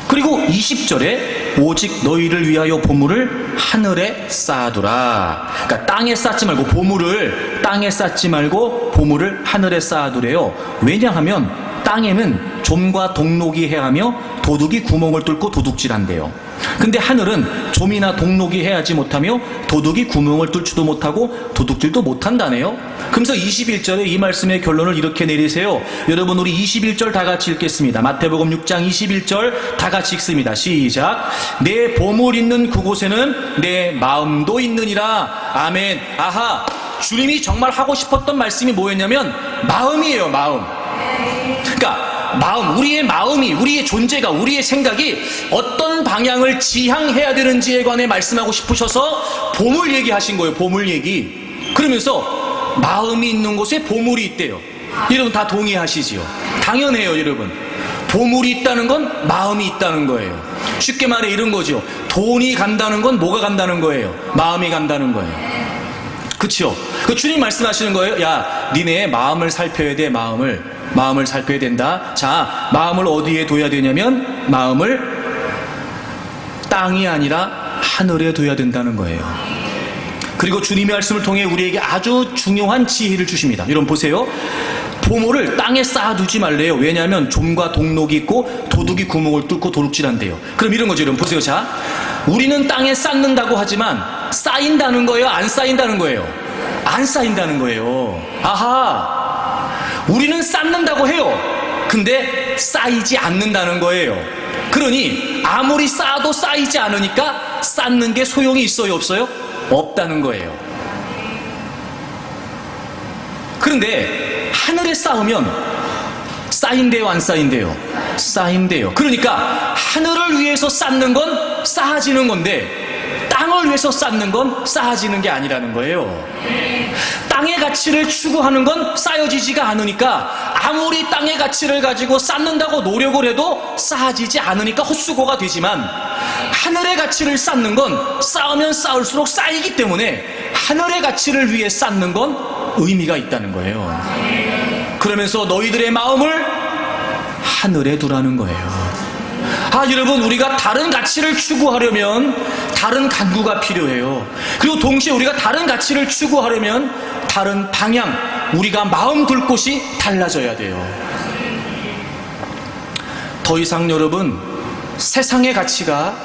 그리고 20절에 오직 너희를 위하여 보물을 하늘에 쌓아두라. 그러니까 땅에 쌓지 말고, 보물을 땅에 쌓지 말고 보물을 하늘에 쌓아두래요. 왜냐하면 땅에는 좀과 동록이 해하며 도둑이 구멍을 뚫고 도둑질한대요. 근데 하늘은 좀이나 동록이 해하지 못하며 도둑이 구멍을 뚫지도 못하고 도둑질도 못한다네요. 그러면서 21절에 이 말씀의 결론을 이렇게 내리세요. 여러분, 우리 21절 다 같이 읽겠습니다. 마태복음 6장 21절 다 같이 읽습니다. 시작. 내 보물 있는 그곳에는 내 마음도 있느니라. 아멘. 아하, 주님이 정말 하고 싶었던 말씀이 뭐였냐면 마음이에요. 마음. 그러니까 마음, 우리의 마음이, 우리의 존재가, 우리의 생각이 어떤 방향을 지향해야 되는지에 관해 말씀하고 싶으셔서 보물 얘기하신 거예요. 보물 얘기. 그러면서 마음이 있는 곳에 보물이 있대요. 여러분 다 동의하시지요? 당연해요. 여러분, 보물이 있다는 건 마음이 있다는 거예요. 쉽게 말해 이런 거죠. 돈이 간다는 건 뭐가 간다는 거예요? 마음이 간다는 거예요. 그렇죠? 그 주님 말씀하시는 거예요. 야, 니네 마음을 살펴야 돼. 마음을 살펴야 된다. 자, 마음을 어디에 둬야 되냐면 마음을 땅이 아니라 하늘에 둬야 된다는 거예요. 그리고 주님의 말씀을 통해 우리에게 아주 중요한 지혜를 주십니다. 여러분 보세요. 보물을 땅에 쌓아두지 말래요. 왜냐하면 좀과 동록이 있고 도둑이 구멍을 뚫고 도둑질한대요. 그럼 이런 거죠. 여러분 보세요. 자, 우리는 땅에 쌓는다고 하지만 쌓인다는 거예요? 안 쌓인다는 거예요? 안 쌓인다는 거예요. 아하, 우리는 쌓는다고 해요. 근데 쌓이지 않는다는 거예요. 그러니 아무리 쌓아도 쌓이지 않으니까 쌓는 게 소용이 있어요? 없어요? 없다는 거예요. 그런데 하늘에 쌓으면 쌓인대요? 안 쌓인대요? 쌓인대요. 그러니까 하늘을 위해서 쌓는 건 쌓아지는 건데 땅을 위해서 쌓는 건 쌓아지는 게 아니라는 거예요. 땅의 가치를 추구하는 건 쌓여지지가 않으니까, 아무리 땅의 가치를 가지고 쌓는다고 노력을 해도 쌓아지지 않으니까 헛수고가 되지만, 하늘의 가치를 쌓는 건 쌓으면 쌓을수록 쌓이기 때문에 하늘의 가치를 위해 쌓는 건 의미가 있다는 거예요. 그러면서 너희들의 마음을 하늘에 두라는 거예요. 여러분, 우리가 다른 가치를 추구하려면 다른 간구가 필요해요. 그리고 동시에 우리가 다른 가치를 추구하려면 다른 방향, 우리가 마음 둘 곳이 달라져야 돼요. 더 이상 여러분, 세상의 가치가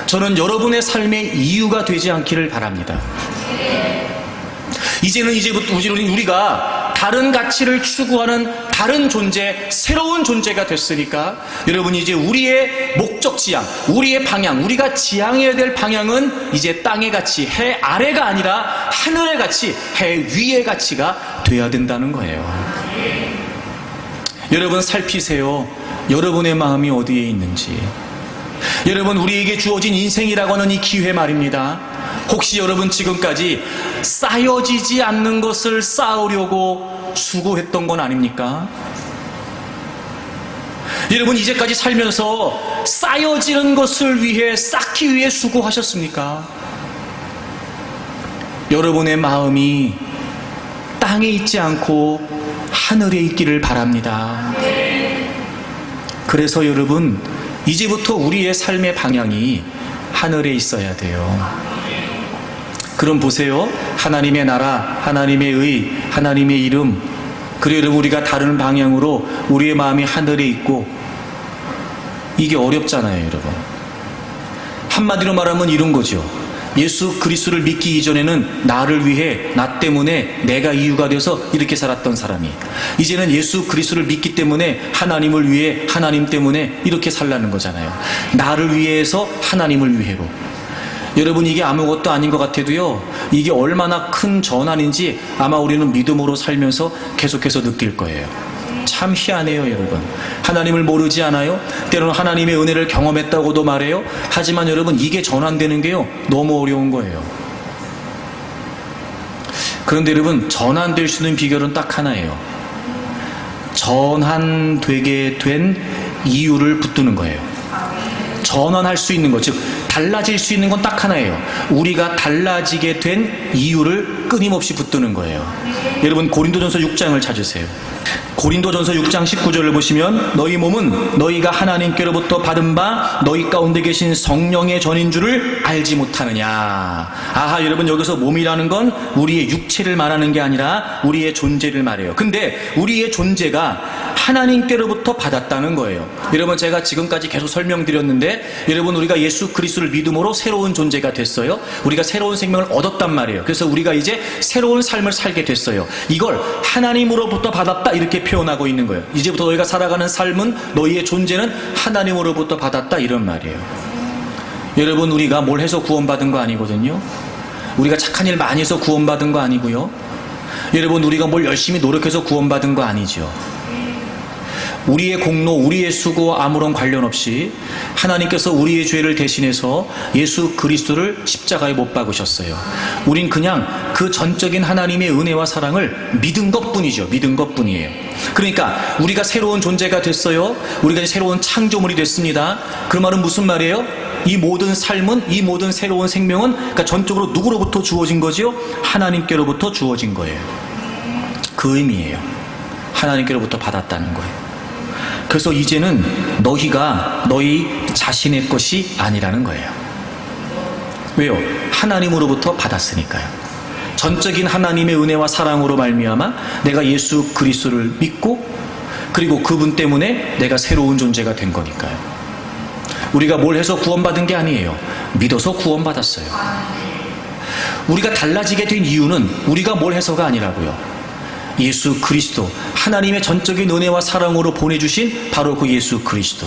저는 여러분의 삶의 이유가 되지 않기를 바랍니다. 이제부터 우리가 다른 가치를 추구하는 다른 존재, 새로운 존재가 됐으니까 여러분, 이제 우리의 목적 지향, 우리의 방향, 우리가 지향해야 될 방향은 이제 땅의 가치, 해 아래가 아니라 하늘의 가치, 해 위의 가치가 돼야 된다는 거예요. 여러분, 살피세요. 여러분의 마음이 어디에 있는지. 여러분, 우리에게 주어진 인생이라고 하는 이 기회 말입니다. 혹시 여러분 지금까지 쌓여지지 않는 것을 쌓으려고 수고했던 건 아닙니까? 여러분, 이제까지 살면서 쌓여지는 것을 위해, 쌓기 위해 수고하셨습니까? 여러분의 마음이 땅에 있지 않고 하늘에 있기를 바랍니다. 그래서 여러분, 이제부터 우리의 삶의 방향이 하늘에 있어야 돼요. 그럼 보세요. 하나님의 나라, 하나님의 의, 하나님의 이름, 그리고 여러분, 우리가 다른 방향으로 우리의 마음이 하늘에 있고, 이게 어렵잖아요, 여러분. 한마디로 말하면 이런 거죠. 예수 그리스도를 믿기 이전에는 나를 위해, 나 때문에 내가 이유가 돼서 이렇게 살았던 사람이, 이제는 예수 그리스도를 믿기 때문에 하나님을 위해, 하나님 때문에 이렇게 살라는 거잖아요. 나를 위해서 하나님을 위해로. 여러분, 이게 아무것도 아닌 것 같아도요, 이게 얼마나 큰 전환인지 아마 우리는 믿음으로 살면서 계속해서 느낄 거예요. 참 희한해요, 여러분. 하나님을 모르지 않아요? 때로는 하나님의 은혜를 경험했다고도 말해요. 하지만 여러분, 이게 전환되는 게요, 너무 어려운 거예요. 그런데 여러분, 전환될 수 있는 비결은 딱 하나예요. 전환되게 된 이유를 붙드는 거예요. 전환할 수 있는 것, 즉 달라질 수 있는 건 딱 하나예요. 우리가 달라지게 된 이유를 끊임없이 붙드는 거예요. 여러분, 고린도전서 6장을 찾으세요. 고린도전서 6장 19절을 보시면, 너희 몸은 너희가 하나님께로부터 받은 바 너희 가운데 계신 성령의 전인 줄을 알지 못하느냐. 아하, 여러분, 여기서 몸이라는 건 우리의 육체를 말하는 게 아니라 우리의 존재를 말해요. 근데 우리의 존재가 하나님께로부터 받았다는 거예요. 여러분, 제가 지금까지 계속 설명드렸는데, 여러분, 우리가 예수 그리스도를 믿음으로 새로운 존재가 됐어요. 우리가 새로운 생명을 얻었단 말이에요. 그래서 우리가 이제 새로운 삶을 살게 됐어요. 이걸 하나님으로부터 받았다, 이렇게 표현하고 있는 거예요. 이제부터 너희가 살아가는 삶은, 너희의 존재는 하나님으로부터 받았다, 이런 말이에요. 여러분, 우리가 뭘 해서 구원받은 거 아니거든요. 우리가 착한 일 많이 해서 구원받은 거 아니고요. 여러분, 우리가 뭘 열심히 노력해서 구원받은 거 아니죠. 우리의 공로, 우리의 수고와 아무런 관련 없이 하나님께서 우리의 죄를 대신해서 예수 그리스도를 십자가에 못 박으셨어요. 우린 그냥 그 전적인 하나님의 은혜와 사랑을 믿은 것뿐이죠. 믿은 것뿐이에요. 그러니까 우리가 새로운 존재가 됐어요. 우리가 새로운 창조물이 됐습니다. 그 말은 무슨 말이에요? 이 모든 삶은, 이 모든 새로운 생명은, 그러니까 전적으로 누구로부터 주어진 거지요? 하나님께로부터 주어진 거예요. 그 의미예요. 하나님께로부터 받았다는 거예요. 그래서 이제는 너희가 너희 자신의 것이 아니라는 거예요. 왜요? 하나님으로부터 받았으니까요. 전적인 하나님의 은혜와 사랑으로 말미암아 내가 예수 그리스도를 믿고, 그리고 그분 때문에 내가 새로운 존재가 된 거니까요. 우리가 뭘 해서 구원받은 게 아니에요. 믿어서 구원받았어요. 우리가 달라지게 된 이유는 우리가 뭘 해서가 아니라고요. 예수 그리스도, 하나님의 전적인 은혜와 사랑으로 보내주신 바로 그 예수 그리스도.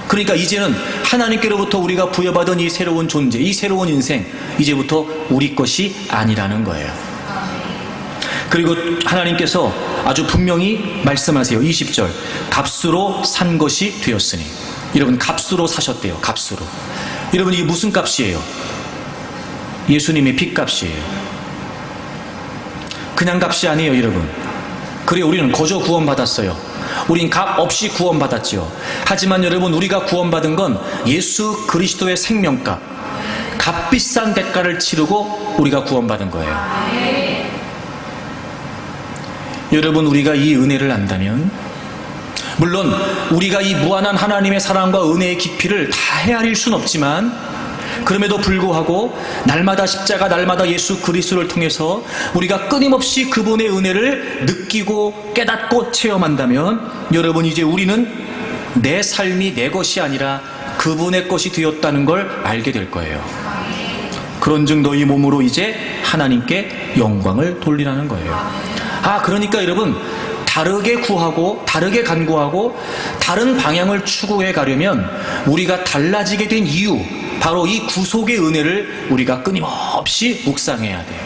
그러니까 이제는 하나님께로부터 우리가 부여받은 이 새로운 존재, 이 새로운 인생, 이제부터 우리 것이 아니라는 거예요. 그리고 하나님께서 아주 분명히 말씀하세요. 20절, 값으로 산 것이 되었으니. 여러분, 값으로 사셨대요. 값으로. 여러분, 이게 무슨 값이에요? 예수님의 핏값이에요. 그냥 값이 아니에요, 여러분. 그래, 우리는 거저 구원받았어요. 우린 값 없이 구원받았죠. 하지만 여러분, 우리가 구원받은 건 예수 그리스도의 생명값, 값비싼 대가를 치르고 우리가 구원받은 거예요. 여러분, 우리가 이 은혜를 안다면, 물론 우리가 이 무한한 하나님의 사랑과 은혜의 깊이를 다 헤아릴 순 없지만, 그럼에도 불구하고 날마다 십자가, 날마다 예수 그리스도를 통해서 우리가 끊임없이 그분의 은혜를 느끼고 깨닫고 체험한다면, 여러분, 이제 우리는 내 삶이 내 것이 아니라 그분의 것이 되었다는 걸 알게 될 거예요. 그런즉 너희 몸으로 이제 하나님께 영광을 돌리라는 거예요. 그러니까 여러분, 다르게 구하고 다르게 간구하고 다른 방향을 추구해 가려면 우리가 달라지게 된 이유, 바로 이 구속의 은혜를 우리가 끊임없이 묵상해야 돼요.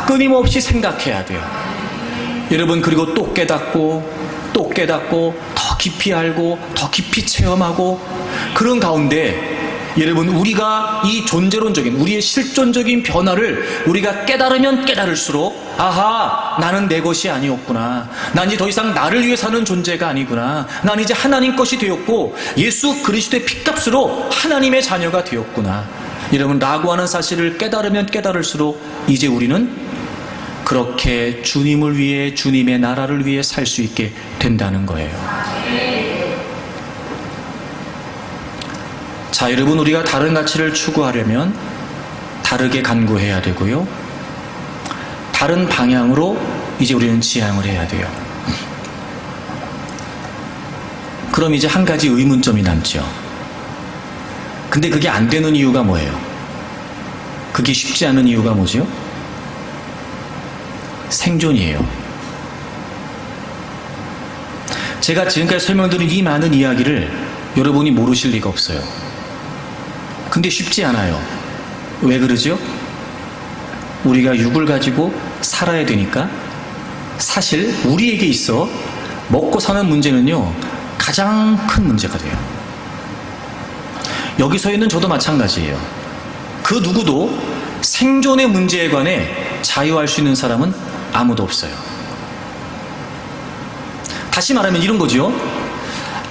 끊임없이 생각해야 돼요. 여러분, 그리고 또 깨닫고 또 깨닫고 더 깊이 알고 더 깊이 체험하고, 그런 가운데 여러분, 우리가 이 존재론적인 우리의 실존적인 변화를 우리가 깨달으면 깨달을수록, 나는 내 것이 아니었구나, 난 이제 더 이상 나를 위해 사는 존재가 아니구나, 난 이제 하나님 것이 되었고 예수 그리스도의 피값으로 하나님의 자녀가 되었구나, 여러분, 라고 하는 사실을 깨달으면 깨달을수록 이제 우리는 그렇게 주님을 위해, 주님의 나라를 위해 살 수 있게 된다는 거예요. 자, 여러분, 우리가 다른 가치를 추구하려면 다르게 간구해야 되고요, 다른 방향으로 이제 우리는 지향을 해야 돼요. 그럼 이제 한 가지 의문점이 남죠. 근데 그게 안 되는 이유가 뭐예요? 그게 쉽지 않은 이유가 뭐죠? 생존이에요. 제가 지금까지 설명드린 이 많은 이야기를 여러분이 모르실 리가 없어요. 근데 쉽지 않아요. 왜 그러죠? 우리가 육을 가지고 살아야 되니까. 사실 우리에게 있어 먹고 사는 문제는요, 가장 큰 문제가 돼요. 여기서 있는 저도 마찬가지예요. 그 누구도 생존의 문제에 관해 자유할 수 있는 사람은 아무도 없어요. 다시 말하면 이런 거죠.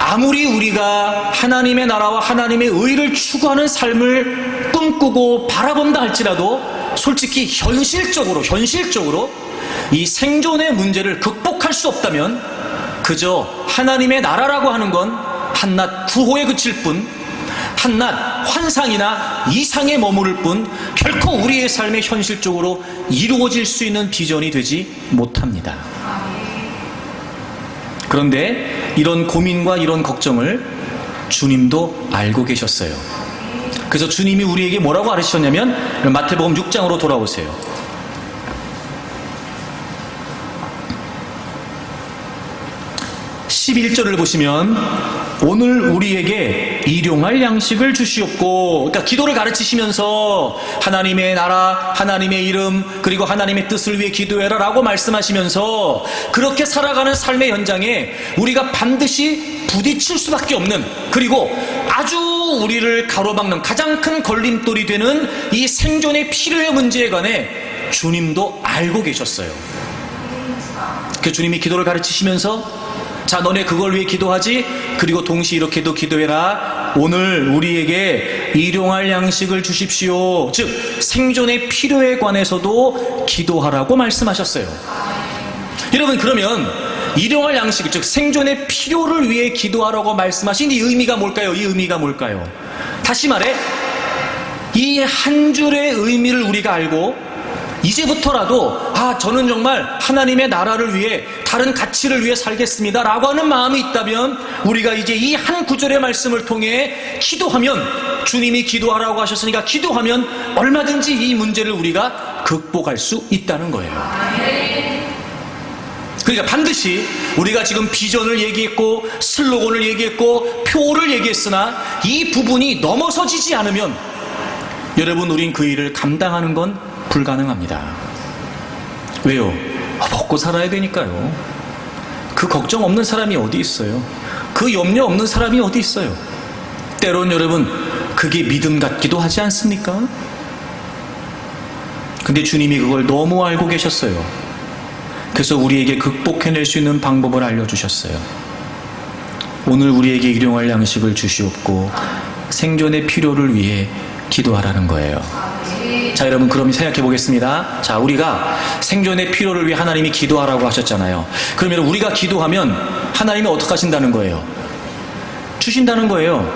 아무리 우리가 하나님의 나라와 하나님의 의를 추구하는 삶을 꿈꾸고 바라본다 할지라도, 솔직히 현실적으로 이 생존의 문제를 극복할 수 없다면 그저 하나님의 나라라고 하는 건 한낱 구호에 그칠 뿐, 한낱 환상이나 이상에 머무를 뿐, 결코 우리의 삶에 현실적으로 이루어질 수 있는 비전이 되지 못합니다. 그런데 이런 고민과 이런 걱정을 주님도 알고 계셨어요. 그래서 주님이 우리에게 뭐라고 가르치셨냐면, 마태복음 6장으로 돌아오세요. 11절을 보시면, 오늘 우리에게 일용할 양식을 주시옵고, 그러니까 기도를 가르치시면서 하나님의 나라, 하나님의 이름, 그리고 하나님의 뜻을 위해 기도해라 라고 말씀하시면서, 그렇게 살아가는 삶의 현장에 우리가 반드시 부딪힐 수밖에 없는, 그리고 아주 우리를 가로막는 가장 큰 걸림돌이 되는 이 생존의 필요의 문제에 관해 주님도 알고 계셨어요. 그 주님이 기도를 가르치시면서, 자, 너네 그걸 위해 기도하지? 그리고 동시에 이렇게도 기도해라. 오늘 우리에게 일용할 양식을 주십시오. 즉, 생존의 필요에 관해서도 기도하라고 말씀하셨어요. 여러분, 그러면 일용할 양식, 즉 생존의 필요를 위해 기도하라고 말씀하신 이 의미가 뭘까요? 이 의미가 뭘까요? 다시 말해, 이 한 줄의 의미를 우리가 알고 이제부터라도 저는 정말 하나님의 나라를 위해, 다른 가치를 위해 살겠습니다 라고 하는 마음이 있다면, 우리가 이제 이 한 구절의 말씀을 통해 기도하면, 주님이 기도하라고 하셨으니까 기도하면 얼마든지 이 문제를 우리가 극복할 수 있다는 거예요. 그러니까 반드시 우리가 지금 비전을 얘기했고 슬로건을 얘기했고 표를 얘기했으나 이 부분이 넘어서지지 않으면 여러분, 우린 그 일을 감당하는 건 불가능합니다. 왜요? 먹고 살아야 되니까요. 그 걱정 없는 사람이 어디 있어요? 그 염려 없는 사람이 어디 있어요? 때론 여러분, 그게 믿음 같기도 하지 않습니까? 근데 주님이 그걸 너무 알고 계셨어요. 그래서 우리에게 극복해낼 수 있는 방법을 알려주셨어요. 오늘 우리에게 일용할 양식을 주시옵고 생존의 필요를 위해 기도하라는 거예요. 자, 여러분 그럼 생각해 보겠습니다. 자, 우리가 생존의 필요를 위해 하나님이 기도하라고 하셨잖아요. 그러면 우리가 기도하면 하나님이 어떻게 하신다는 거예요? 주신다는 거예요.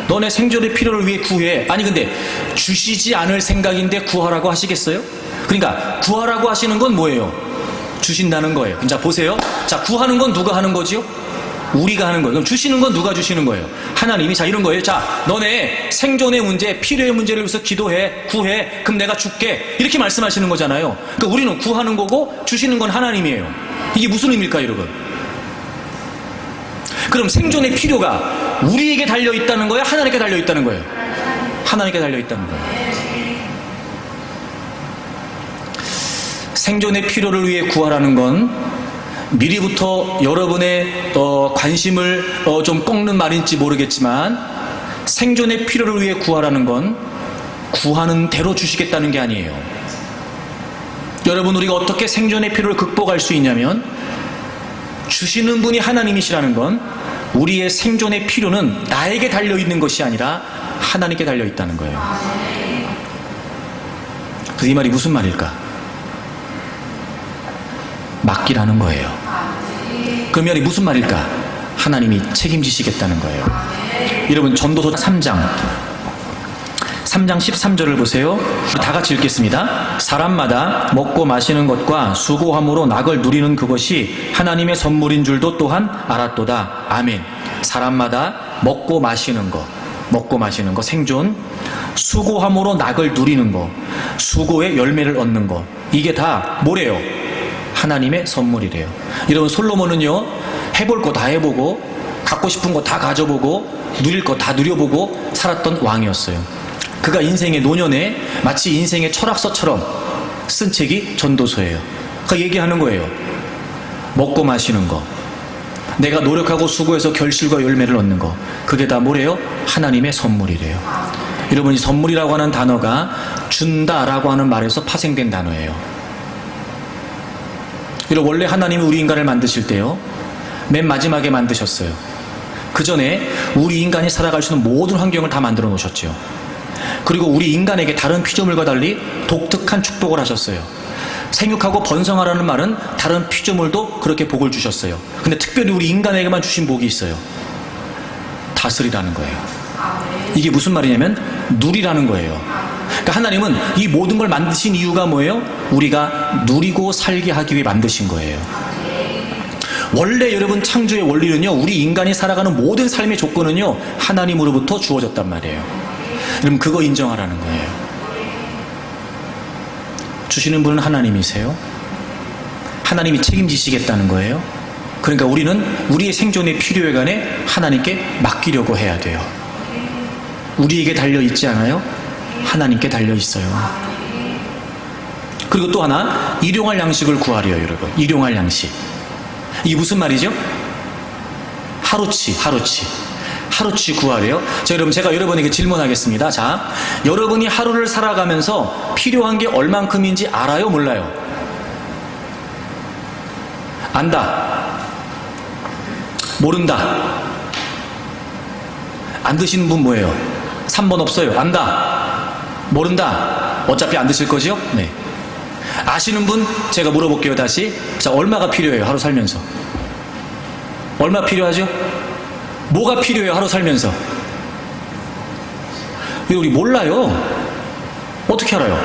너네 생존의 필요를 위해 구해. 아니 근데 주시지 않을 생각인데 구하라고 하시겠어요? 그러니까 구하라고 하시는 건 뭐예요? 주신다는 거예요. 자, 보세요. 자, 구하는 건 누가 하는 거지요? 우리가 하는 거예요. 그럼 주시는 건 누가 주시는 거예요? 하나님이. 자, 이런 거예요. 자, 너네 생존의 문제, 필요의 문제를 위해서 기도해, 구해, 그럼 내가 줄게. 이렇게 말씀하시는 거잖아요. 그러니까 우리는 구하는 거고 주시는 건 하나님이에요. 이게 무슨 의미일까요, 여러분? 그럼 생존의 필요가 우리에게 달려있다는 거예요? 하나님께 달려있다는 거예요? 하나님께 달려있다는 거예요. 생존의 필요를 위해 구하라는 건 미리부터 여러분의 관심을 좀 꺾는 말인지 모르겠지만 생존의 필요를 위해 구하라는 건 구하는 대로 주시겠다는 게 아니에요. 여러분, 우리가 어떻게 생존의 필요를 극복할 수 있냐면 주시는 분이 하나님이시라는 건 우리의 생존의 필요는 나에게 달려있는 것이 아니라 하나님께 달려있다는 거예요. 그래서 이 말이 무슨 말일까? 맡기라는 거예요. 그 말이 무슨 말일까? 하나님이 책임지시겠다는 거예요. 여러분, 전도서 3장 13절을 보세요. 다 같이 읽겠습니다. 사람마다 먹고 마시는 것과 수고함으로 낙을 누리는 그것이 하나님의 선물인 줄도 또한 알았도다. 아멘. 사람마다 먹고 마시는 거 생존, 수고함으로 낙을 누리는 거, 수고의 열매를 얻는 거, 이게 다 뭐래요? 하나님의 선물이래요. 여러분, 솔로몬은요, 해볼 거 다 해보고 갖고 싶은 거 다 가져보고 누릴 거 다 누려보고 살았던 왕이었어요. 그가 인생의 노년에 마치 인생의 철학서처럼 쓴 책이 전도서예요. 그 얘기하는 거예요. 먹고 마시는 거, 내가 노력하고 수고해서 결실과 열매를 얻는 거, 그게 다 뭐래요? 하나님의 선물이래요. 여러분, 이 선물이라고 하는 단어가 준다라고 하는 말에서 파생된 단어예요. 여러분, 원래 하나님이 우리 인간을 만드실 때요, 맨 마지막에 만드셨어요. 그 전에 우리 인간이 살아갈 수 있는 모든 환경을 다 만들어 놓으셨죠. 그리고 우리 인간에게 다른 피조물과 달리 독특한 축복을 하셨어요. 생육하고 번성하라는 말은 다른 피조물도 그렇게 복을 주셨어요. 근데 특별히 우리 인간에게만 주신 복이 있어요. 다스리라는 거예요. 이게 무슨 말이냐면 누리라는 거예요. 그러니까 하나님은 이 모든 걸 만드신 이유가 뭐예요? 우리가 누리고 살게 하기 위해 만드신 거예요. 원래 여러분, 창조의 원리는요, 우리 인간이 살아가는 모든 삶의 조건은요, 하나님으로부터 주어졌단 말이에요. 그럼 그거 인정하라는 거예요. 주시는 분은 하나님이세요. 하나님이 책임지시겠다는 거예요. 그러니까 우리는 우리의 생존의 필요에 관해 하나님께 맡기려고 해야 돼요. 우리에게 달려있지 않아요? 하나님께 달려있어요. 그리고 또 하나, 일용할 양식을 구하래요. 여러분, 일용할 양식. 이게 무슨 말이죠? 하루치 구하래요. 자, 여러분, 제가 여러분에게 질문하겠습니다. 자, 여러분이 하루를 살아가면서 필요한 게 얼만큼인지 알아요? 몰라요? 안다. 모른다. 안 드시는 분 뭐예요? 3번 없어요. 안다. 모른다. 어차피 안 드실 거죠? 네. 아시는 분 제가 물어볼게요. 다시. 자, 얼마가 필요해요? 하루 살면서. 얼마 필요하죠? 뭐가 필요해요? 하루 살면서. 우리 몰라요. 어떻게 알아요?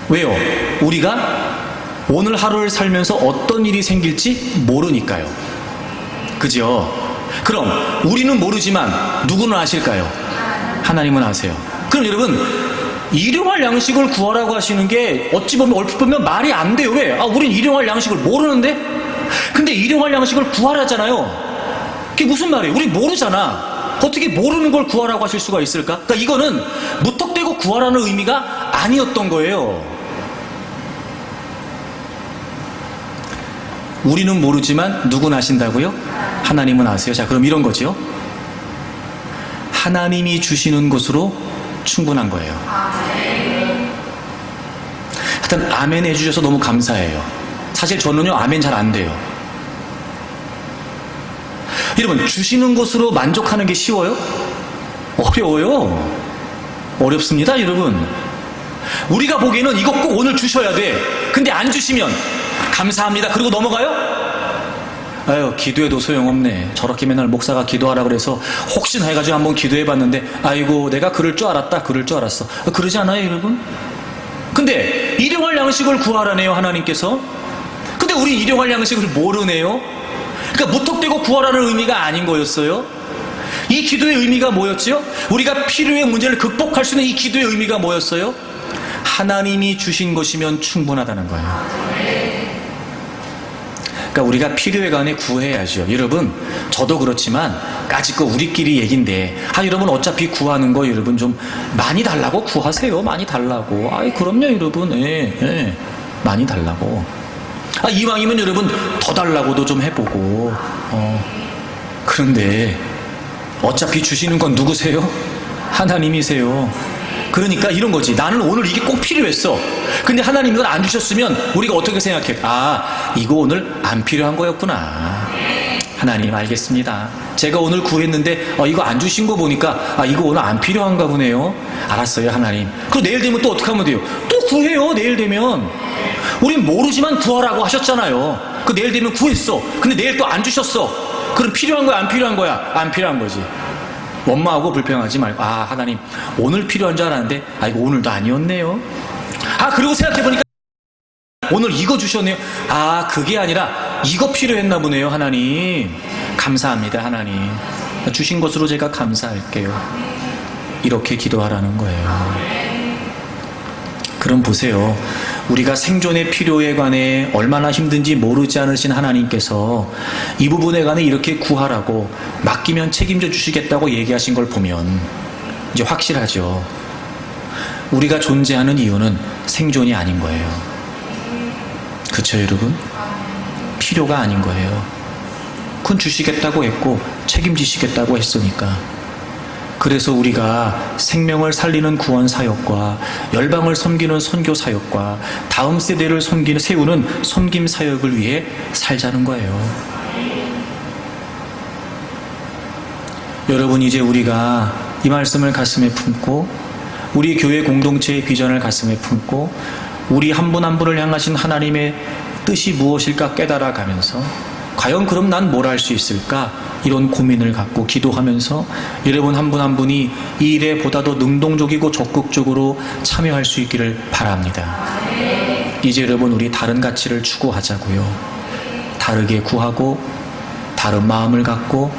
왜요? 우리가 오늘 하루를 살면서 어떤 일이 생길지 모르니까요. 그죠? 그럼 우리는 모르지만 누구는 아실까요? 하나님은 아세요. 그럼 여러분, 일용할 양식을 구하라고 하시는 게 어찌 보면 얼핏 보면 말이 안 돼요. 왜? 우린 일용할 양식을 모르는데? 근데 일용할 양식을 구하라잖아요. 그게 무슨 말이에요? 우리 모르잖아. 어떻게 모르는 걸 구하라고 하실 수가 있을까? 그러니까 이거는 무턱대고 구하라는 의미가 아니었던 거예요. 우리는 모르지만 누군 아신다고요? 하나님은 아세요. 자, 그럼 이런 거죠. 하나님이 주시는 것으로 충분한 거예요. 하여튼 아멘 해주셔서 너무 감사해요. 사실 저는요, 아멘 잘 안 돼요. 여러분, 주시는 것으로 만족하는 게 쉬워요? 어려워요. 어렵습니다, 여러분. 우리가 보기에는 이거 꼭 오늘 주셔야 돼. 근데 안 주시면 감사합니다. 그리고 넘어가요? 아유, 기도해도 소용없네. 저렇게 맨날 목사가 기도하라 그래서 혹시나 해가지고 한번 기도해봤는데 아이고 내가 그럴 줄 알았다, 그럴 줄 알았어. 그러지 않아요 여러분? 근데 일용할 양식을 구하라네요 하나님께서. 근데 우리 일용할 양식을 모르네요. 그러니까 무턱대고 구하라는 의미가 아닌 거였어요. 이 기도의 의미가 뭐였죠? 우리가 필요의 문제를 극복할 수 있는 이 기도의 의미가 뭐였어요? 하나님이 주신 것이면 충분하다는 거예요. 그러니까 우리가 필요에 관해 구해야죠. 여러분, 저도 그렇지만 아직 그 우리끼리 얘긴데, 여러분 어차피 구하는 거 여러분 좀 많이 달라고 구하세요. 많이 달라고. 그럼요 여러분. 예, 많이 달라고. 이왕이면 여러분 더 달라고도 좀 해보고. 그런데 어차피 주시는 건 누구세요? 하나님이세요. 그러니까 이런 거지. 나는 오늘 이게 꼭 필요했어. 근데 하나님 이걸 안 주셨으면 우리가 어떻게 생각해? 이거 오늘 안 필요한 거였구나. 하나님 알겠습니다. 제가 오늘 구했는데 이거 안 주신 거 보니까 이거 오늘 안 필요한가 보네요. 알았어요 하나님. 그리고 내일 되면 또 어떻게 하면 돼요? 또 구해요. 내일 되면. 우린 모르지만 구하라고 하셨잖아요. 그 내일 되면 구했어. 근데 내일 또 안 주셨어. 그럼 필요한 거야 안 필요한 거야? 안 필요한 거지. 원망하고 불평하지 말고 하나님 오늘 필요한 줄 알았는데 이거 오늘도 아니었네요. 그리고 생각해보니까 오늘 이거 주셨네요. 그게 아니라 이거 필요했나 보네요. 하나님 감사합니다. 하나님 주신 것으로 제가 감사할게요. 이렇게 기도하라는 거예요. 그럼 보세요. 우리가 생존의 필요에 관해 얼마나 힘든지 모르지 않으신 하나님께서 이 부분에 관해 이렇게 구하라고 맡기면 책임져 주시겠다고 얘기하신 걸 보면 이제 확실하죠. 우리가 존재하는 이유는 생존이 아닌 거예요. 그쵸 여러분? 필요가 아닌 거예요. 그건 주시겠다고 했고 책임지시겠다고 했으니까. 그래서 우리가 생명을 살리는 구원 사역과 열방을 섬기는 선교 사역과 다음 세대를 세우는 섬김 사역을 위해 살자는 거예요. 여러분 이제 우리가 이 말씀을 가슴에 품고 우리 교회 공동체의 비전을 가슴에 품고 우리 한 분 한 분을 향하신 하나님의 뜻이 무엇일까 깨달아가면서 과연 그럼 난 뭘 할 수 있을까? 이런 고민을 갖고 기도하면서 여러분 한 분 한 분이 이 일에 보다 더 능동적이고 적극적으로 참여할 수 있기를 바랍니다. 이제 여러분 우리 다른 가치를 추구하자고요. 다르게 구하고 다른 마음을 갖고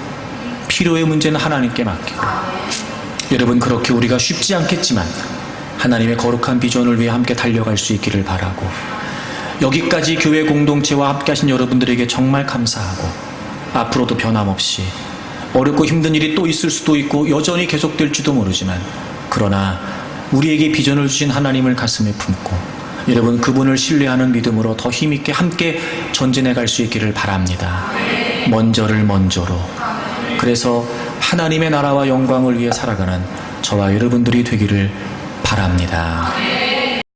필요의 문제는 하나님께 맡기고 여러분 그렇게 우리가 쉽지 않겠지만 하나님의 거룩한 비전을 위해 함께 달려갈 수 있기를 바라고 여기까지 교회 공동체와 함께 하신 여러분들에게 정말 감사하고 앞으로도 변함없이 어렵고 힘든 일이 또 있을 수도 있고 여전히 계속될지도 모르지만 그러나 우리에게 비전을 주신 하나님을 가슴에 품고 여러분 그분을 신뢰하는 믿음으로 더 힘있게 함께 전진해 갈 수 있기를 바랍니다. 먼저를 먼저로. 그래서 하나님의 나라와 영광을 위해 살아가는 저와 여러분들이 되기를 바랍니다.